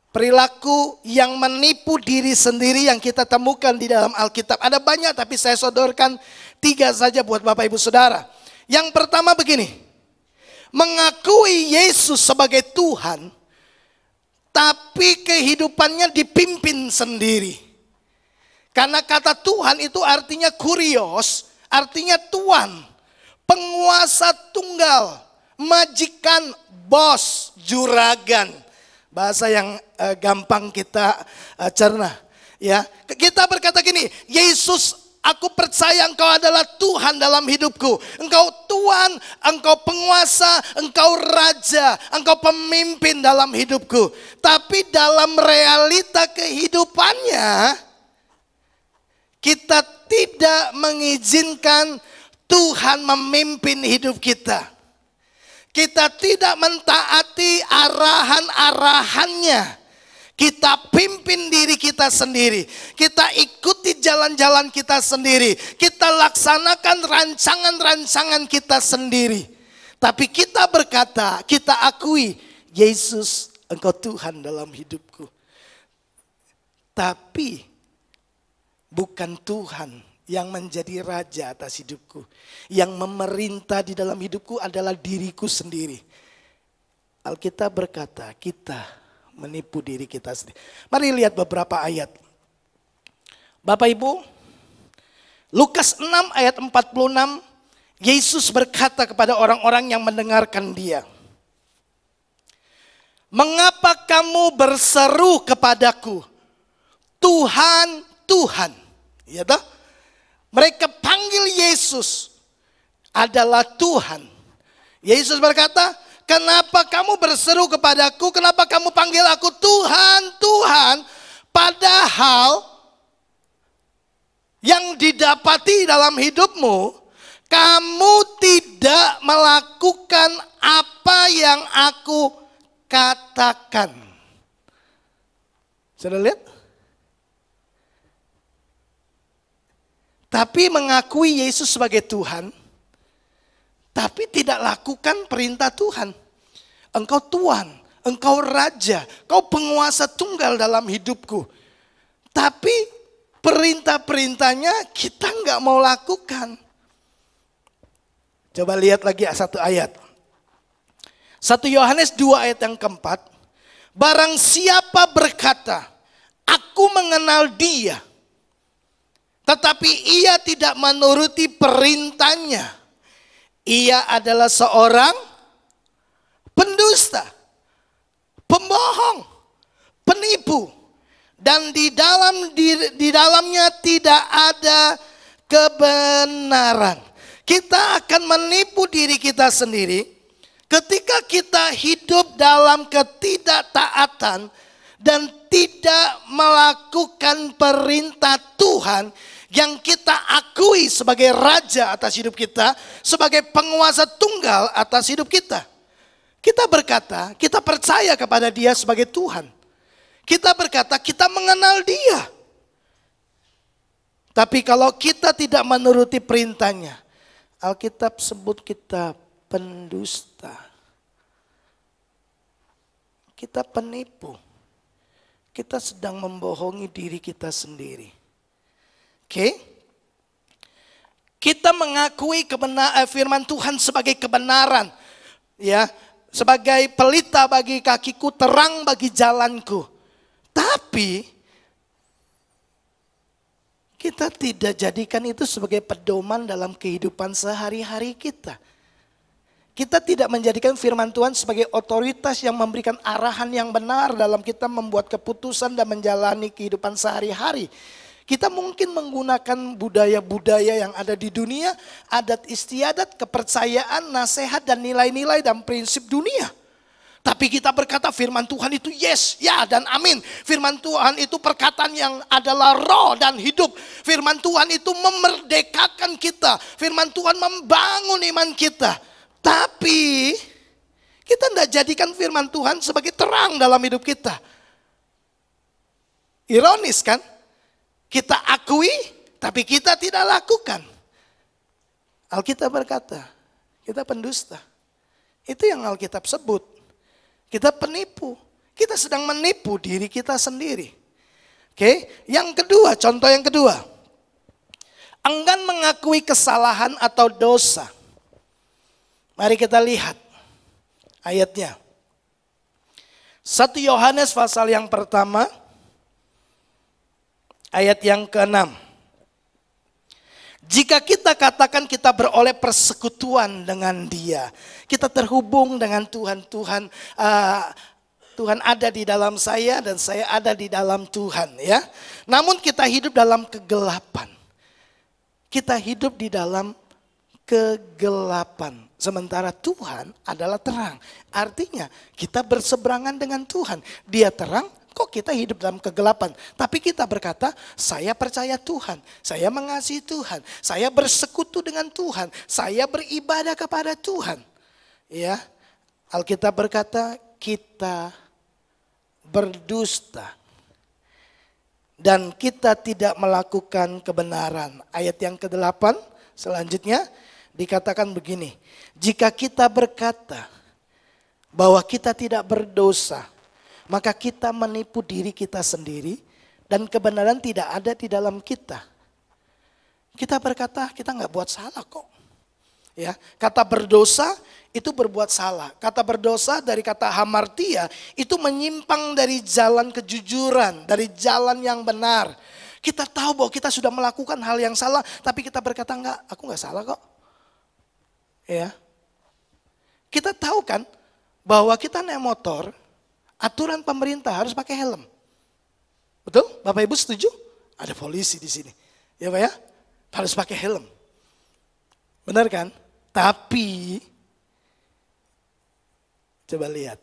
Perilaku yang menipu diri sendiri yang kita temukan di dalam Alkitab. Ada banyak tapi saya sodorkan 3 saja buat Bapak Ibu Saudara. Yang pertama begini. Mengakui Yesus sebagai Tuhan. Tapi kehidupannya dipimpin sendiri. Karena kata Tuhan itu artinya kurios. Artinya Tuan. Penguasa tunggal. Majikan, bos, juragan. Bahasa yang gampang kita cerna. Ya, kita berkata gini, Yesus, aku percaya Engkau adalah Tuhan dalam hidupku. Engkau Tuhan, Engkau penguasa, Engkau raja, Engkau pemimpin dalam hidupku. Tapi dalam realita kehidupannya, kita tidak mengizinkan Tuhan memimpin hidup kita. Kita tidak mentaati arahan-arahannya. Kita pimpin diri kita sendiri. Kita ikuti jalan-jalan kita sendiri. Kita laksanakan rancangan-rancangan kita sendiri. Tapi kita berkata, kita akui, Yesus, Engkau Tuhan dalam hidupku. Tapi bukan Tuhan yang menjadi raja atas hidupku. Yang memerintah di dalam hidupku adalah diriku sendiri. Alkitab berkata, kita menipu diri kita sendiri. Mari lihat beberapa ayat. Bapak Ibu, Lukas 6 ayat 46, Yesus berkata kepada orang-orang yang mendengarkan dia. Mengapa kamu berseru kepadaku, Tuhan, Tuhan. Ya toh? Mereka panggil Yesus adalah Tuhan. Yesus berkata, kenapa kamu berseru kepadaku? Kenapa kamu panggil aku Tuhan, Tuhan? Padahal yang didapati dalam hidupmu, kamu tidak melakukan apa yang aku katakan. Sudah lihat? Tapi mengakui Yesus sebagai Tuhan, tapi tidak lakukan perintah Tuhan. Engkau Tuhan, Engkau Raja, Kau penguasa tunggal dalam hidupku. Tapi perintah-perintahnya kita nggak mau lakukan. Coba lihat lagi satu ayat. 1 Yohanes 2 ayat yang keempat. Barang siapa berkata, aku mengenal dia, tetapi ia tidak menuruti perintahnya, ia adalah seorang pendusta, pembohong, penipu, dan di dalamnya tidak ada kebenaran. Kita akan menipu diri kita sendiri ketika kita hidup dalam ketidaktaatan dan tidak melakukan perintah Tuhan yang kita akui sebagai raja atas hidup kita, sebagai penguasa tunggal atas hidup kita. Kita berkata, kita percaya kepada Dia sebagai Tuhan. Kita berkata, kita mengenal Dia. Tapi kalau kita tidak menuruti perintahnya, Alkitab sebut kita pendusta. Kita penipu. Kita sedang membohongi diri kita sendiri. Oke? Kita mengakui firman Tuhan sebagai kebenaran. Ya, sebagai pelita bagi kakiku, terang bagi jalanku. Tapi kita tidak jadikan itu sebagai pedoman dalam kehidupan sehari-hari kita. Kita tidak menjadikan firman Tuhan sebagai otoritas yang memberikan arahan yang benar dalam kita membuat keputusan dan menjalani kehidupan sehari-hari. Kita mungkin menggunakan budaya-budaya yang ada di dunia, adat istiadat, kepercayaan, nasihat, dan nilai-nilai dan prinsip dunia. Tapi kita berkata firman Tuhan itu yes, ya dan amin. Firman Tuhan itu perkataan yang adalah roh dan hidup. Firman Tuhan itu memerdekakan kita. Firman Tuhan membangun iman kita. Tapi kita tidak jadikan firman Tuhan sebagai terang dalam hidup kita. Ironis kan? Kita akui tapi kita tidak lakukan. Alkitab berkata, kita pendusta. Itu yang Alkitab sebut. Kita penipu. Kita sedang menipu diri kita sendiri. Oke, yang kedua, contoh yang kedua. Enggan mengakui kesalahan atau dosa. Mari kita lihat ayatnya. 1 Yohanes pasal yang pertama, ayat yang ke-6. Jika kita katakan kita beroleh persekutuan dengan Dia, kita terhubung dengan Tuhan. Tuhan ada di dalam saya dan saya ada di dalam Tuhan, ya. Namun kita hidup dalam kegelapan. Kita hidup di dalam kegelapan. Sementara Tuhan adalah terang. Artinya kita berseberangan dengan Tuhan. Dia terang. Kok kita hidup dalam kegelapan? Tapi kita berkata, saya percaya Tuhan, saya mengasihi Tuhan, saya bersekutu dengan Tuhan, saya beribadah kepada Tuhan. Ya, Alkitab berkata kita berdusta dan kita tidak melakukan kebenaran. Ayat yang ke-8 selanjutnya dikatakan begini. Jika kita berkata bahwa kita tidak berdosa, maka kita menipu diri kita sendiri dan kebenaran tidak ada di dalam kita. Kita berkata kita nggak buat salah kok. Ya, kata berdosa itu berbuat salah. Kata berdosa dari kata hamartia itu menyimpang dari jalan kejujuran, dari jalan yang benar. Kita tahu bahwa kita sudah melakukan hal yang salah, tapi kita berkata enggak, aku enggak salah kok. Ya. Kita tahu kan bahwa kita naik motor, aturan pemerintah harus pakai helm. Betul? Bapak Ibu setuju? Ada polisi di sini. Ya Pak ya? Harus pakai helm. Benar kan? Tapi coba lihat.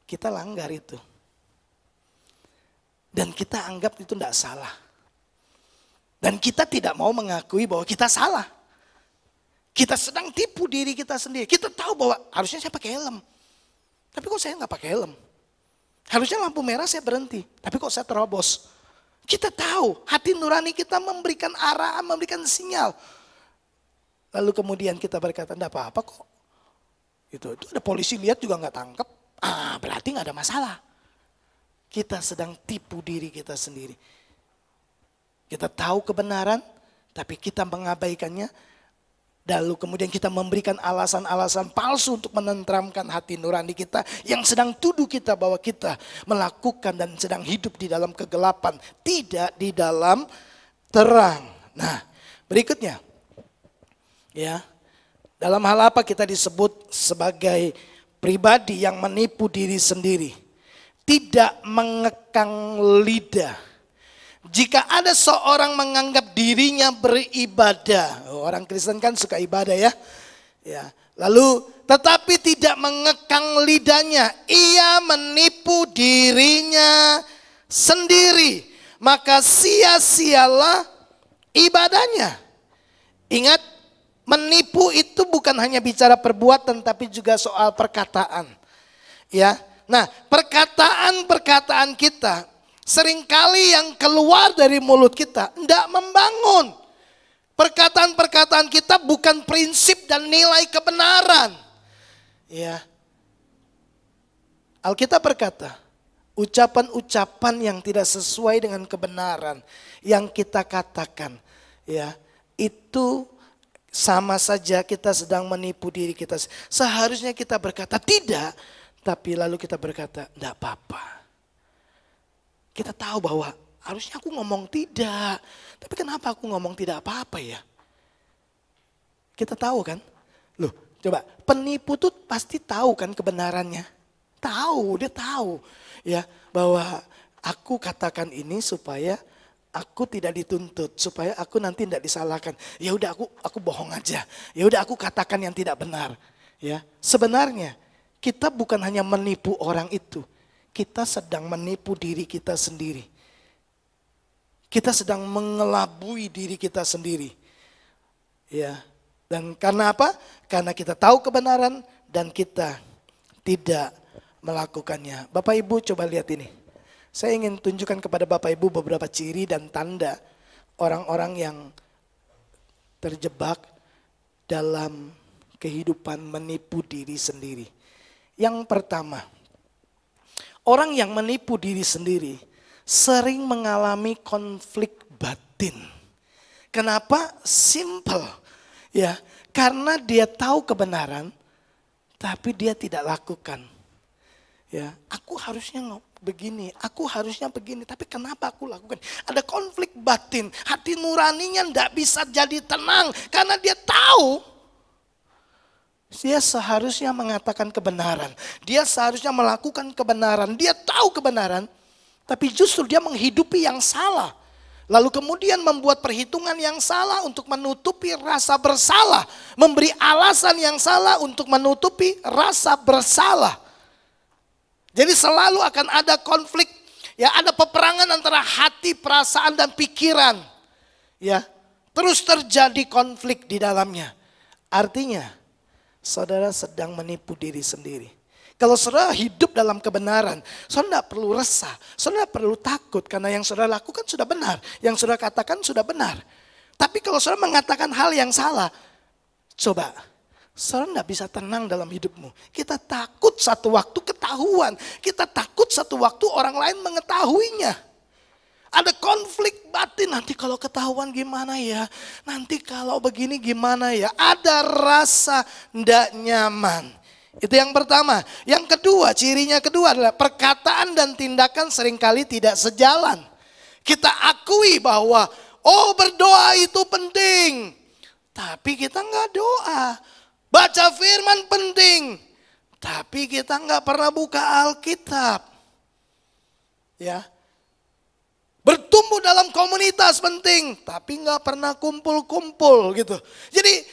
Kita langgar itu. Dan kita anggap itu tidak salah. Dan kita tidak mau mengakui bahwa kita salah. Kita sedang tipu diri kita sendiri. Kita tahu bahwa harusnya saya pakai helm. Tapi kok saya nggak pakai helm? Harusnya lampu merah saya berhenti. Tapi kok saya terobos? Kita tahu hati nurani kita memberikan arahan, memberikan sinyal. Lalu kemudian kita berkata, enggak apa-apa kok. Itu ada polisi lihat juga nggak tangkap. Berarti nggak ada masalah. Kita sedang tipu diri kita sendiri. Kita tahu kebenaran, tapi kita mengabaikannya. Lalu kemudian kita memberikan alasan-alasan palsu untuk menenteramkan hati nurani kita yang sedang tuduh kita bahwa kita melakukan dan sedang hidup di dalam kegelapan, tidak di dalam terang. Nah, berikutnya. Ya, dalam hal apa kita disebut sebagai pribadi yang menipu diri sendiri? Tidak mengekang lidah. Jika ada seorang menganggap dirinya beribadah, orang Kristen kan suka ibadah ya. Ya, lalu tetapi tidak mengekang lidahnya, ia menipu dirinya sendiri, maka sia-sialah ibadahnya. Ingat, menipu itu bukan hanya bicara perbuatan tapi juga soal perkataan. Ya. Nah, perkataan-perkataan kita seringkali yang keluar dari mulut kita tidak membangun. Perkataan-perkataan kita bukan prinsip dan nilai kebenaran. Ya. Alkitab berkata, ucapan-ucapan yang tidak sesuai dengan kebenaran yang kita katakan, ya, itu sama saja kita sedang menipu diri kita. Seharusnya kita berkata tidak, tapi lalu kita berkata enggak apa-apa. Kita tahu bahwa harusnya aku ngomong tidak, tapi kenapa aku ngomong tidak apa-apa ya? Kita tahu kan? Loh, coba penipu tuh pasti tahu kan kebenarannya. Tahu, dia tahu ya bahwa aku katakan ini supaya aku tidak dituntut, supaya aku nanti tidak disalahkan. Ya udah aku bohong aja. Ya udah aku katakan yang tidak benar. Ya, sebenarnya kita bukan hanya menipu orang itu, kita sedang menipu diri kita sendiri. Kita sedang mengelabui diri kita sendiri. Ya, dan karena apa? Karena kita tahu kebenaran dan kita tidak melakukannya. Bapak Ibu coba lihat ini. Saya ingin tunjukkan kepada Bapak Ibu beberapa ciri dan tanda orang-orang yang terjebak dalam kehidupan menipu diri sendiri. Yang pertama, orang yang menipu diri sendiri sering mengalami konflik batin. Kenapa? Simple. Ya, karena dia tahu kebenaran tapi dia tidak lakukan. Ya, aku harusnya begini, aku harusnya begini, tapi kenapa aku lakukan? Ada konflik batin, hati nuraninya tidak bisa jadi tenang karena dia tahu dia seharusnya mengatakan kebenaran, dia seharusnya melakukan kebenaran, dia tahu kebenaran, tapi justru dia menghidupi yang salah. Lalu kemudian membuat perhitungan yang salah untuk menutupi rasa bersalah, memberi alasan yang salah untuk menutupi rasa bersalah. Jadi selalu akan ada konflik, ya ada peperangan antara hati, perasaan dan pikiran. Ya, terus terjadi konflik di dalamnya. Artinya saudara sedang menipu diri sendiri. Kalau saudara hidup dalam kebenaran, saudara tidak perlu resah, saudara tidak perlu takut karena yang saudara lakukan sudah benar, yang saudara katakan sudah benar. Tapi kalau saudara mengatakan hal yang salah, coba, saudara tidak bisa tenang dalam hidupmu. Kita takut satu waktu ketahuan, kita takut satu waktu orang lain mengetahuinya. Ada konflik batin, nanti kalau ketahuan gimana ya, nanti kalau begini gimana ya. Ada rasa tidak nyaman. Itu yang pertama. Yang kedua, cirinya kedua adalah perkataan dan tindakan seringkali tidak sejalan. Kita akui bahwa, berdoa itu penting. Tapi kita nggak doa. Baca firman penting. Tapi kita nggak pernah buka Alkitab. Ya. Bertumbuh dalam komunitas penting. Tapi nggak pernah kumpul-kumpul gitu. Jadi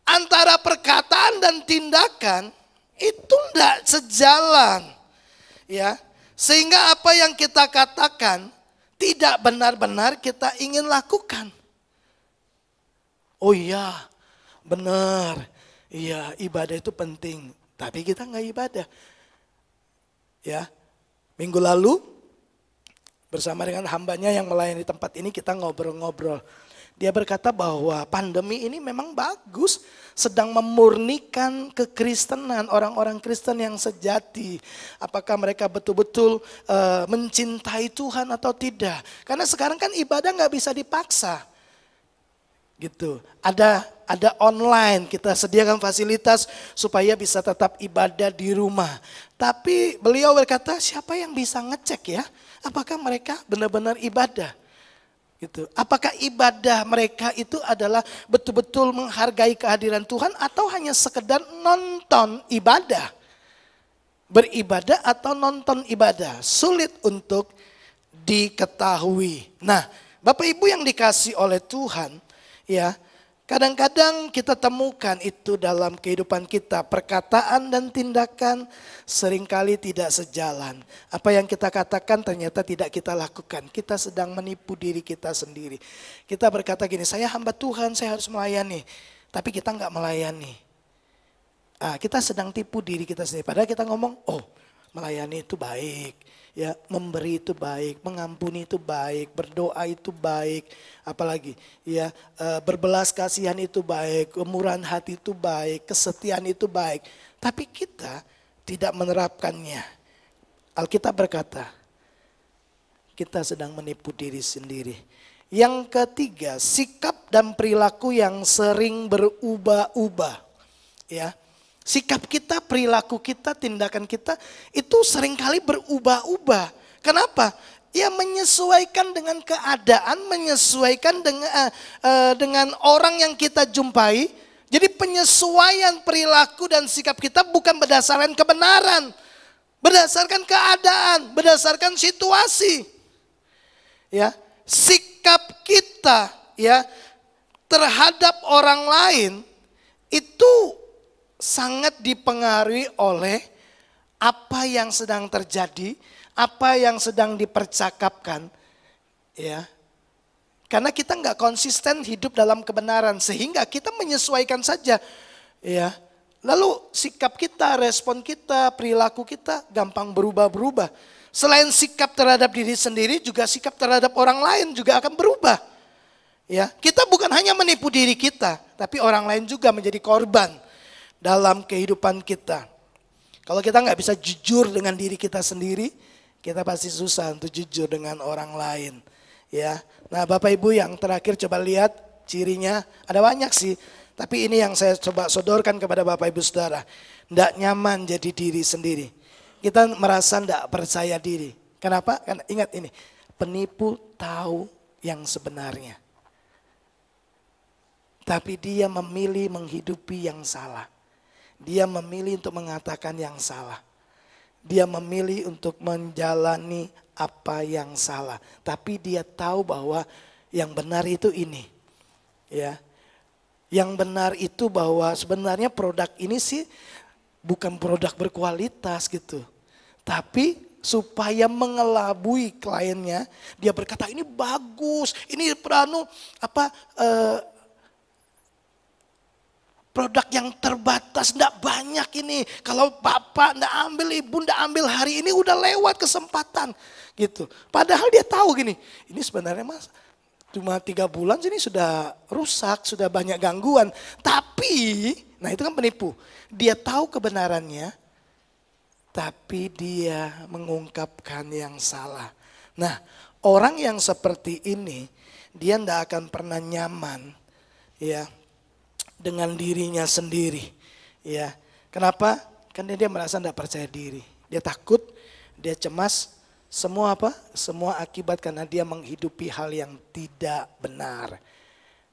antara perkataan dan tindakan itu tidak sejalan, ya, sehingga apa yang kita katakan tidak benar-benar kita ingin lakukan. Oh iya, benar, iya ibadah itu penting, tapi kita nggak ibadah. Ya, minggu lalu bersama dengan hambanya yang melayani tempat ini kita ngobrol-ngobrol. Dia berkata bahwa pandemi ini memang bagus, sedang memurnikan kekristenan, orang-orang Kristen yang sejati. Apakah mereka betul-betul mencintai Tuhan atau tidak? Karena sekarang kan ibadah nggak bisa dipaksa. Gitu. Ada online, kita sediakan fasilitas supaya bisa tetap ibadah di rumah. Tapi beliau berkata, siapa yang bisa ngecek ya? Apakah mereka benar-benar ibadah? Gitu. Apakah ibadah mereka itu adalah betul-betul menghargai kehadiran Tuhan atau hanya sekedar nonton ibadah? Beribadah atau nonton ibadah sulit untuk diketahui. Nah, Bapak Ibu yang dikasih oleh Tuhan, ya, kadang-kadang kita temukan itu dalam kehidupan kita, perkataan dan tindakan seringkali tidak sejalan. Apa yang kita katakan ternyata tidak kita lakukan. Kita sedang menipu diri kita sendiri. Kita berkata gini, saya hamba Tuhan, saya harus melayani. Tapi kita nggak melayani. Kita sedang tipu diri kita sendiri. Padahal kita ngomong, melayani itu baik. Ya, memberi itu baik, mengampuni itu baik, berdoa itu baik, apalagi ya, berbelas kasihan itu baik, kemurahan hati itu baik, kesetiaan itu baik. Tapi kita tidak menerapkannya. Alkitab berkata, kita sedang menipu diri sendiri. Yang ketiga, sikap dan perilaku yang sering berubah-ubah. Ya. Sikap kita, perilaku kita, tindakan kita itu seringkali berubah-ubah. Kenapa? Ya menyesuaikan dengan keadaan, menyesuaikan dengan orang yang kita jumpai. Jadi penyesuaian perilaku dan sikap kita bukan berdasarkan kebenaran. Berdasarkan keadaan, berdasarkan situasi. Ya, sikap kita ya terhadap orang lain itu sangat dipengaruhi oleh apa yang sedang terjadi, apa yang sedang dipercakapkan, ya. Karena kita nggak konsisten hidup dalam kebenaran, sehingga kita menyesuaikan saja, ya. Lalu sikap kita, respon kita, perilaku kita gampang berubah-berubah. Selain sikap terhadap diri sendiri, juga sikap terhadap orang lain juga akan berubah. Ya, kita bukan hanya menipu diri kita, tapi orang lain juga menjadi korban dalam kehidupan kita. Kalau kita nggak bisa jujur dengan diri kita sendiri, kita pasti susah untuk jujur dengan orang lain. Ya, nah Bapak Ibu yang terakhir coba lihat cirinya, ada banyak sih. Tapi ini yang saya coba sodorkan kepada Bapak Ibu Saudara. Nggak nyaman jadi diri sendiri. Kita merasa nggak percaya diri. Kenapa? Karena ingat ini, penipu tahu yang sebenarnya. Tapi dia memilih menghidupi yang salah. Dia memilih untuk mengatakan yang salah. Dia memilih untuk menjalani apa yang salah. Tapi dia tahu bahwa yang benar itu ini. Ya. Yang benar itu bahwa sebenarnya produk ini sih bukan produk berkualitas gitu. Tapi supaya mengelabui kliennya, dia berkata ini bagus, ini produk yang terbatas, enggak banyak ini. Kalau bapak enggak ambil, ibu enggak ambil hari ini udah lewat kesempatan gitu. Padahal dia tahu gini, ini sebenarnya mas cuma 3 bulan sini sudah rusak, sudah banyak gangguan. Tapi, nah itu kan penipu. Dia tahu kebenarannya, tapi dia mengungkapkan yang salah. Nah, orang yang seperti ini, dia enggak akan pernah nyaman ya dengan dirinya sendiri. Ya. Kenapa? Karena dia merasa tidak percaya diri. Dia takut, dia cemas, semua apa? Semua akibat karena dia menghidupi hal yang tidak benar.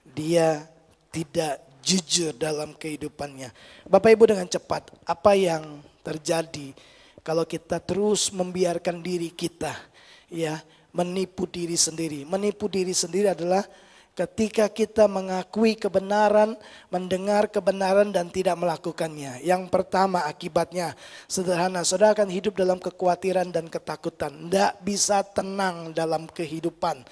Dia tidak jujur dalam kehidupannya. Bapak Ibu, dengan cepat, apa yang terjadi kalau kita terus membiarkan diri kita ya menipu diri sendiri. Menipu diri sendiri adalah ketika kita mengakui kebenaran, mendengar kebenaran dan tidak melakukannya. Yang pertama akibatnya sederhana, saudara akan hidup dalam kekhawatiran dan ketakutan. Tidak bisa tenang dalam kehidupan.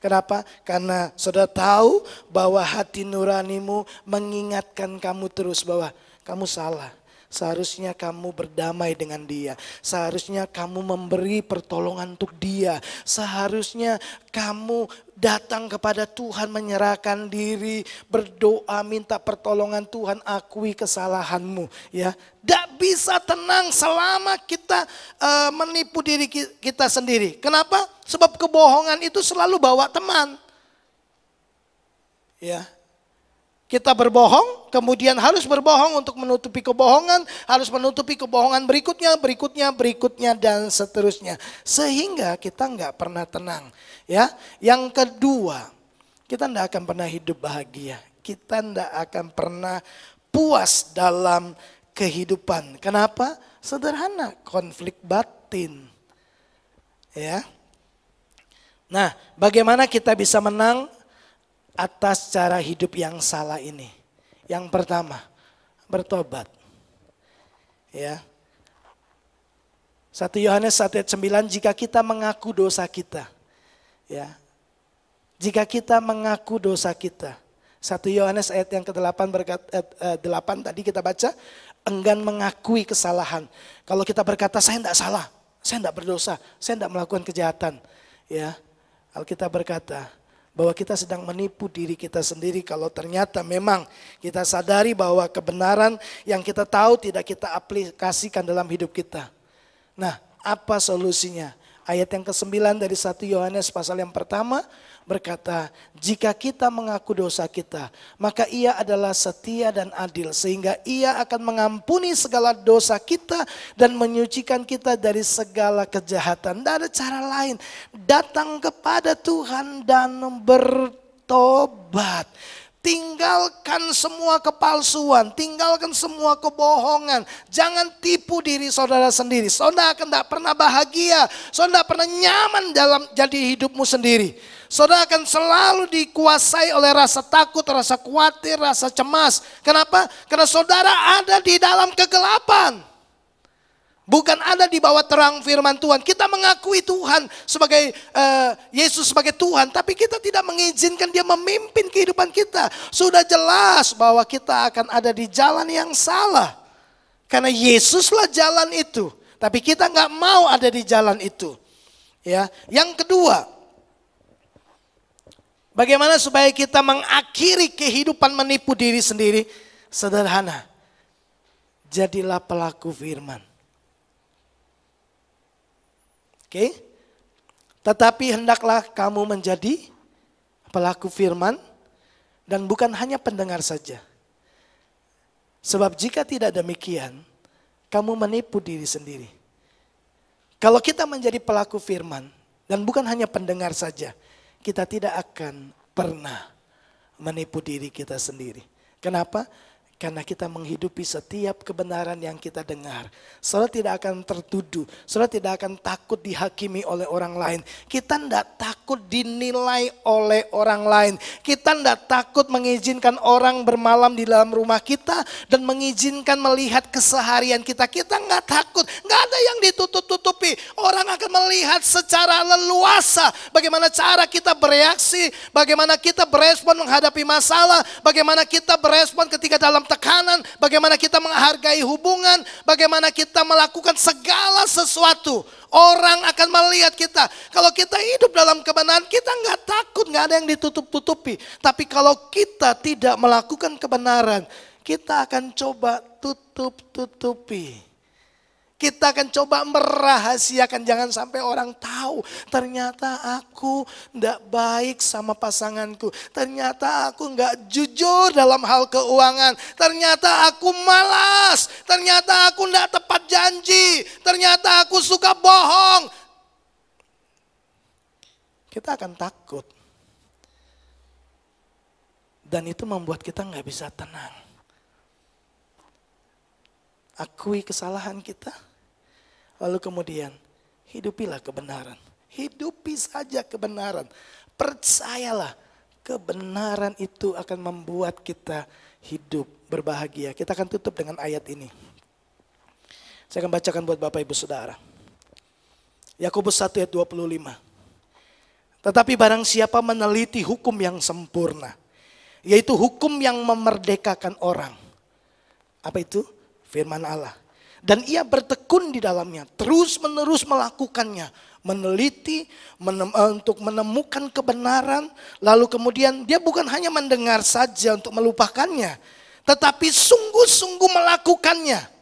Kenapa? Karena saudara tahu bahwa hati nuranimu mengingatkan kamu terus bahwa kamu salah. Seharusnya kamu berdamai dengan dia. Seharusnya kamu memberi pertolongan untuk dia. Seharusnya kamu datang kepada Tuhan, menyerahkan diri, berdoa, minta pertolongan Tuhan, akui kesalahanmu. Ya, tidak bisa tenang selama kita menipu diri kita sendiri. Kenapa? Sebab kebohongan itu selalu bawa teman. Ya. Kita berbohong, kemudian harus berbohong untuk menutupi kebohongan, harus menutupi kebohongan berikutnya, dan seterusnya. Sehingga kita nggak pernah tenang. Ya, yang kedua, kita nggak akan pernah hidup bahagia. Kita nggak akan pernah puas dalam kehidupan. Kenapa? Sederhana, konflik batin. Ya. Nah, bagaimana kita bisa menang atas cara hidup yang salah ini? Yang pertama, bertobat. Ya. 1 Yohanes 1 ayat 9, jika kita mengaku dosa kita. Ya. Jika kita mengaku dosa kita. 1 Yohanes ayat yang ke-8 berkata 8 tadi kita baca, enggan mengakui kesalahan. Kalau kita berkata saya tidak salah, saya tidak berdosa, saya tidak melakukan kejahatan. Ya. Alkitab berkata bahwa kita sedang menipu diri kita sendiri kalau ternyata memang kita sadari bahwa kebenaran yang kita tahu tidak kita aplikasikan dalam hidup kita. Nah, apa solusinya? Ayat yang ke-9 dari 1 Yohanes pasal yang pertama berkata, jika kita mengaku dosa kita, maka ia adalah setia dan adil sehingga ia akan mengampuni segala dosa kita dan menyucikan kita dari segala kejahatan. Tidak ada cara lain, datang kepada Tuhan dan bertobat. Tinggalkan semua kepalsuan, tinggalkan semua kebohongan. Jangan tipu diri saudara sendiri. Saudara akan tidak pernah bahagia, saudara tidak pernah nyaman dalam jadi hidupmu sendiri. Saudara akan selalu dikuasai oleh rasa takut, rasa khawatir, rasa cemas. Kenapa? Karena saudara ada di dalam kegelapan. Bukan ada di bawah terang firman Tuhan. Kita mengakui Tuhan sebagai Yesus sebagai Tuhan, tapi kita tidak mengizinkan dia memimpin kehidupan kita. Sudah jelas bahwa kita akan ada di jalan yang salah. Karena Yesuslah jalan itu, tapi kita nggak mau ada di jalan itu. Ya, yang kedua, bagaimana supaya kita mengakhiri kehidupan menipu diri sendiri? Sederhana, jadilah pelaku firman. Oke, tetapi hendaklah kamu menjadi pelaku firman dan bukan hanya pendengar saja. Sebab jika tidak demikian, kamu menipu diri sendiri. Kalau kita menjadi pelaku firman dan bukan hanya pendengar saja, kita tidak akan pernah menipu diri kita sendiri. Kenapa? Karena kita menghidupi setiap kebenaran yang kita dengar. Saudara tidak akan tertuduh. Saudara tidak akan takut dihakimi oleh orang lain. Kita tidak takut dinilai oleh orang lain. Kita tidak takut mengizinkan orang bermalam di dalam rumah kita dan mengizinkan melihat keseharian kita. Kita nggak takut. Nggak ada yang ditutup-tutupi. Orang akan melihat secara leluasa bagaimana cara kita bereaksi, bagaimana kita berespon menghadapi masalah, bagaimana kita berespon ketika dalam dalam tekanan, bagaimana kita menghargai hubungan, bagaimana kita melakukan segala sesuatu. Orang akan melihat kita. Kalau kita hidup dalam kebenaran, kita nggak takut, nggak ada yang ditutup-tutupi. Tapi kalau kita tidak melakukan kebenaran, kita akan coba tutup-tutupi. Kita akan coba merahasiakan, jangan sampai orang tahu. Ternyata aku tidak baik sama pasanganku. Ternyata aku nggak jujur dalam hal keuangan. Ternyata aku malas. Ternyata aku tidak tepat janji. Ternyata aku suka bohong. Kita akan takut. Dan itu membuat kita nggak bisa tenang. Akui kesalahan kita, lalu kemudian hidupilah kebenaran. Hidupi saja kebenaran. Percayalah, kebenaran itu akan membuat kita hidup berbahagia. Kita akan tutup dengan ayat ini. Saya akan bacakan buat Bapak Ibu Saudara. Yakobus 1 ayat 25. Tetapi barang siapa meneliti hukum yang sempurna, yaitu hukum yang memerdekakan orang. Apa itu? Firman Allah. Dan ia bertekun di dalamnya, terus menerus melakukannya, meneliti, untuk menemukan kebenaran. Lalu kemudian dia bukan hanya mendengar saja untuk melupakannya, tetapi sungguh-sungguh melakukannya.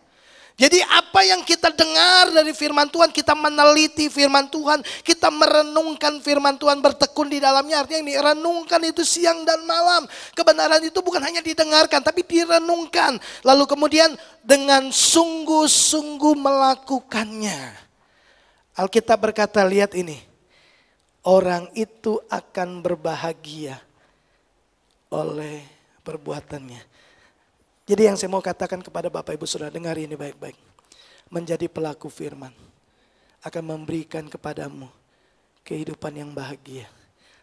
Jadi apa yang kita dengar dari firman Tuhan, kita meneliti firman Tuhan, kita merenungkan firman Tuhan, bertekun di dalamnya. Artinya ini, renungkan itu siang dan malam. Kebenaran itu bukan hanya didengarkan, tapi direnungkan. Lalu kemudian dengan sungguh-sungguh melakukannya. Alkitab berkata, lihat ini, orang itu akan berbahagia oleh perbuatannya. Jadi yang saya mau katakan kepada Bapak Ibu Saudara, dengar ini baik-baik. Menjadi pelaku firman akan memberikan kepadamu kehidupan yang bahagia.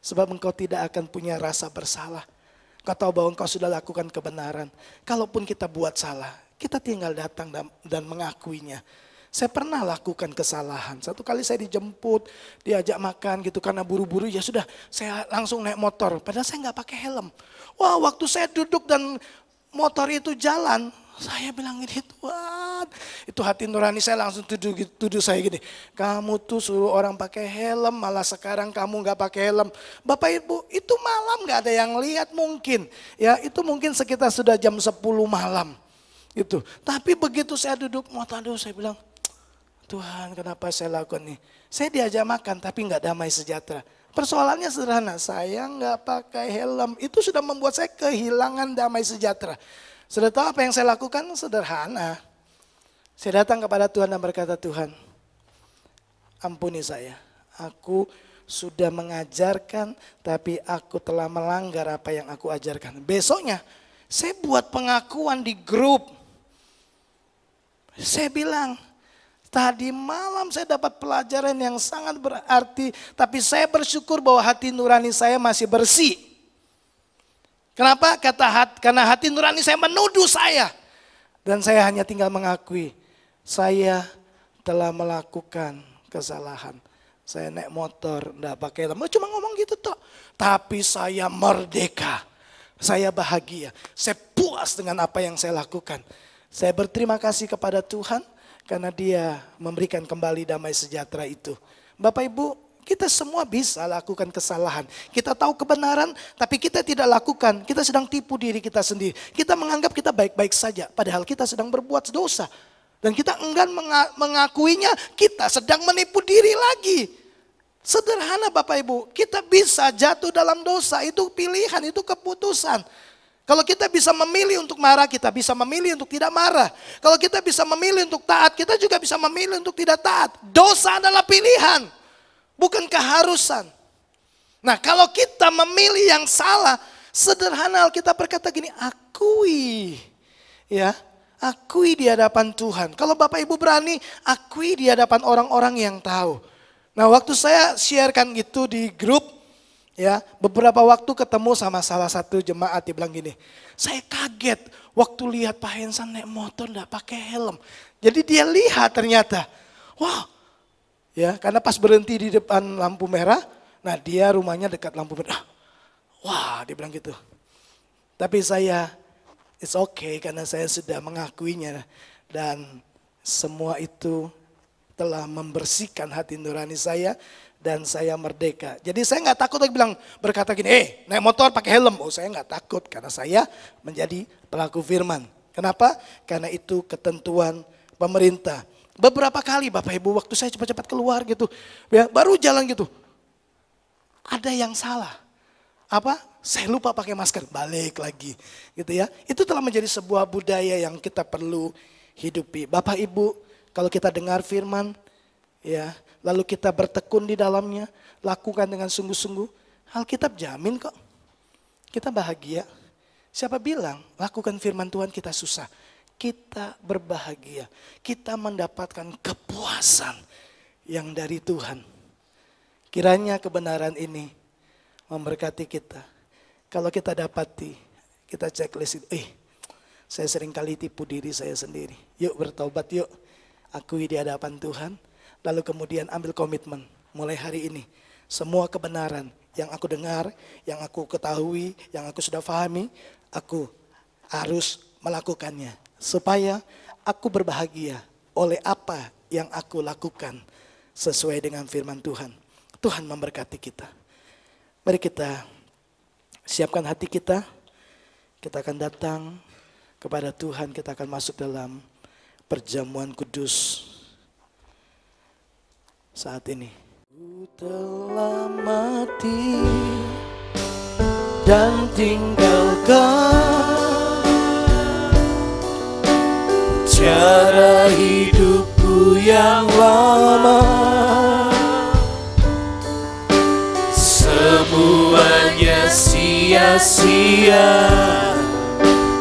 Sebab engkau tidak akan punya rasa bersalah. Kau tahu bahwa engkau sudah lakukan kebenaran. Kalaupun kita buat salah, kita tinggal datang dan mengakuinya. Saya pernah lakukan kesalahan. Satu kali saya dijemput, diajak makan gitu, karena buru-buru, ya sudah saya langsung naik motor. Padahal saya nggak pakai helm. Wah, waktu saya duduk dan motor itu jalan, saya bilang gini, Tuhan, itu hati nurani saya langsung tuduh saya gini, kamu tuh suruh orang pakai helm, malah sekarang kamu nggak pakai helm. Bapak Ibu, itu malam nggak ada yang lihat mungkin, ya itu mungkin sekitar sudah jam 10 malam, itu. Tapi begitu saya duduk motor, saya bilang, Tuhan, kenapa saya lakukan ini? Saya diajak makan tapi nggak damai sejahtera. Persoalannya sederhana, saya nggak pakai helm, itu sudah membuat saya kehilangan damai sejahtera. Sudah tahu apa yang saya lakukan? Sederhana. Saya datang kepada Tuhan dan berkata, Tuhan, ampuni saya. Aku sudah mengajarkan, tapi aku telah melanggar apa yang aku ajarkan. Besoknya, saya buat pengakuan di grup. Saya bilang, tadi malam saya dapat pelajaran yang sangat berarti, tapi saya bersyukur bahwa hati nurani saya masih bersih. Kenapa? Karena hati nurani saya menuduh saya. Dan saya hanya tinggal mengakui, saya telah melakukan kesalahan. Saya naik motor, enggak pakai helm, cuma ngomong gitu toh. Tapi saya merdeka, saya bahagia, saya puas dengan apa yang saya lakukan. Saya berterima kasih kepada Tuhan, karena dia memberikan kembali damai sejahtera itu. Bapak Ibu, kita semua bisa lakukan kesalahan. Kita tahu kebenaran, tapi kita tidak lakukan. Kita sedang tipu diri kita sendiri. Kita menganggap kita baik-baik saja, padahal kita sedang berbuat dosa. Dan kita enggan mengakuinya, kita sedang menipu diri lagi. Sederhana Bapak Ibu, kita bisa jatuh dalam dosa, itu pilihan, itu keputusan. Kalau kita bisa memilih untuk marah, kita bisa memilih untuk tidak marah. Kalau kita bisa memilih untuk taat, kita juga bisa memilih untuk tidak taat. Dosa adalah pilihan, bukan keharusan. Nah, kalau kita memilih yang salah, sederhana kita berkata gini, akui. Ya, akui di hadapan Tuhan. Kalau Bapak Ibu berani, akui di hadapan orang-orang yang tahu. Nah, waktu saya sharekan gitu di grup, ya, beberapa waktu ketemu sama salah satu jemaat, dia bilang gini, saya kaget waktu lihat Pak Hensan naik motor enggak pakai helm. Jadi dia lihat ternyata, wah, ya karena pas berhenti di depan lampu merah, nah dia rumahnya dekat lampu merah. Wah, dia bilang gitu. Tapi saya It's okay karena saya sudah mengakuinya. Dan semua itu telah membersihkan hati nurani saya. Dan saya merdeka. Jadi saya nggak takut lagi bilang berkata gini, naik motor pakai helm. Oh, saya nggak takut karena saya menjadi pelaku firman. Kenapa? Karena itu ketentuan pemerintah. Beberapa kali Bapak Ibu waktu saya cepat-cepat keluar gitu, ya, baru jalan gitu, ada yang salah. Apa? Saya lupa pakai masker, balik lagi, gitu ya. Itu telah menjadi sebuah budaya yang kita perlu hidupi. Bapak Ibu, kalau kita dengar firman, ya, lalu kita bertekun di dalamnya, lakukan dengan sungguh-sungguh, Alkitab jamin kok, kita bahagia. Siapa bilang lakukan firman Tuhan kita susah? Kita berbahagia, kita mendapatkan kepuasan yang dari Tuhan. Kiranya kebenaran ini memberkati kita. Kalau kita dapati, kita checklist itu, saya sering kali tipu diri saya sendiri. Yuk bertobat, yuk akui di hadapan Tuhan. Lalu kemudian ambil komitmen, mulai hari ini semua kebenaran yang aku dengar, yang aku ketahui, yang aku sudah pahami, aku harus melakukannya. Supaya aku berbahagia oleh apa yang aku lakukan sesuai dengan firman Tuhan. Tuhan memberkati kita. Mari kita siapkan hati kita. Kita akan datang kepada Tuhan, kita akan masuk dalam perjamuan kudus saat ini. Ku telah mati dan tinggalkan cara hidupku yang lama. Semuanya sia-sia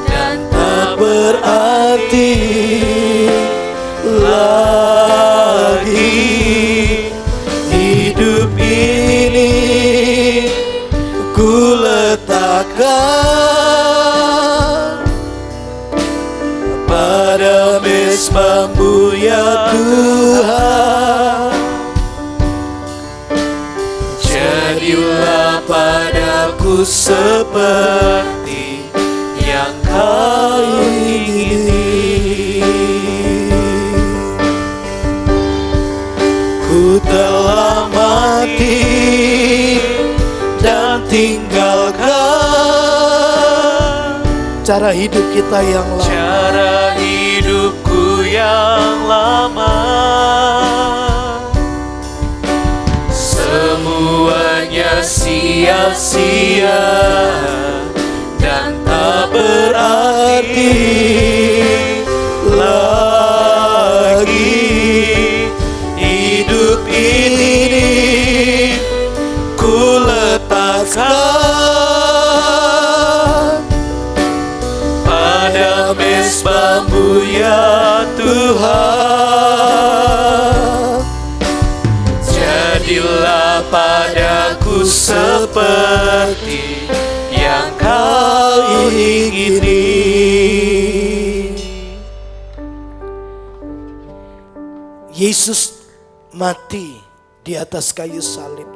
dan tak berarti lagi. Hidup ini ku letakkan pada mesbah-Mu ya Tuhan. Jadilah padaku seperti yang Kau ingini. Ku telah mati dan tinggalkan cara hidup kita yang lama. Cara hidupku yang lama. Semuanya sia-sia dan tak berarti lagi. Hidup ini ku letakkan pada mesbah-Mu ya Tuhan. Jadilah padaku seperti yang Kau ingini. Yesus mati di atas kayu salib,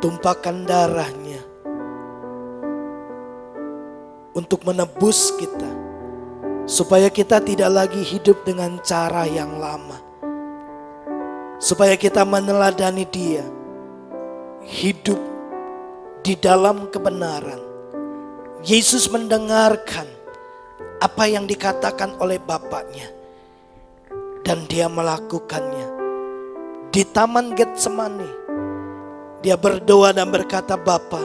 tumpahkan darahnya untuk menebus kita, supaya kita tidak lagi hidup dengan cara yang lama, supaya kita meneladani Dia, hidup di dalam kebenaran. Yesus mendengarkan apa yang dikatakan oleh Bapaknya dan Dia melakukannya. Di Taman Getsemani, Dia berdoa dan berkata, Bapa,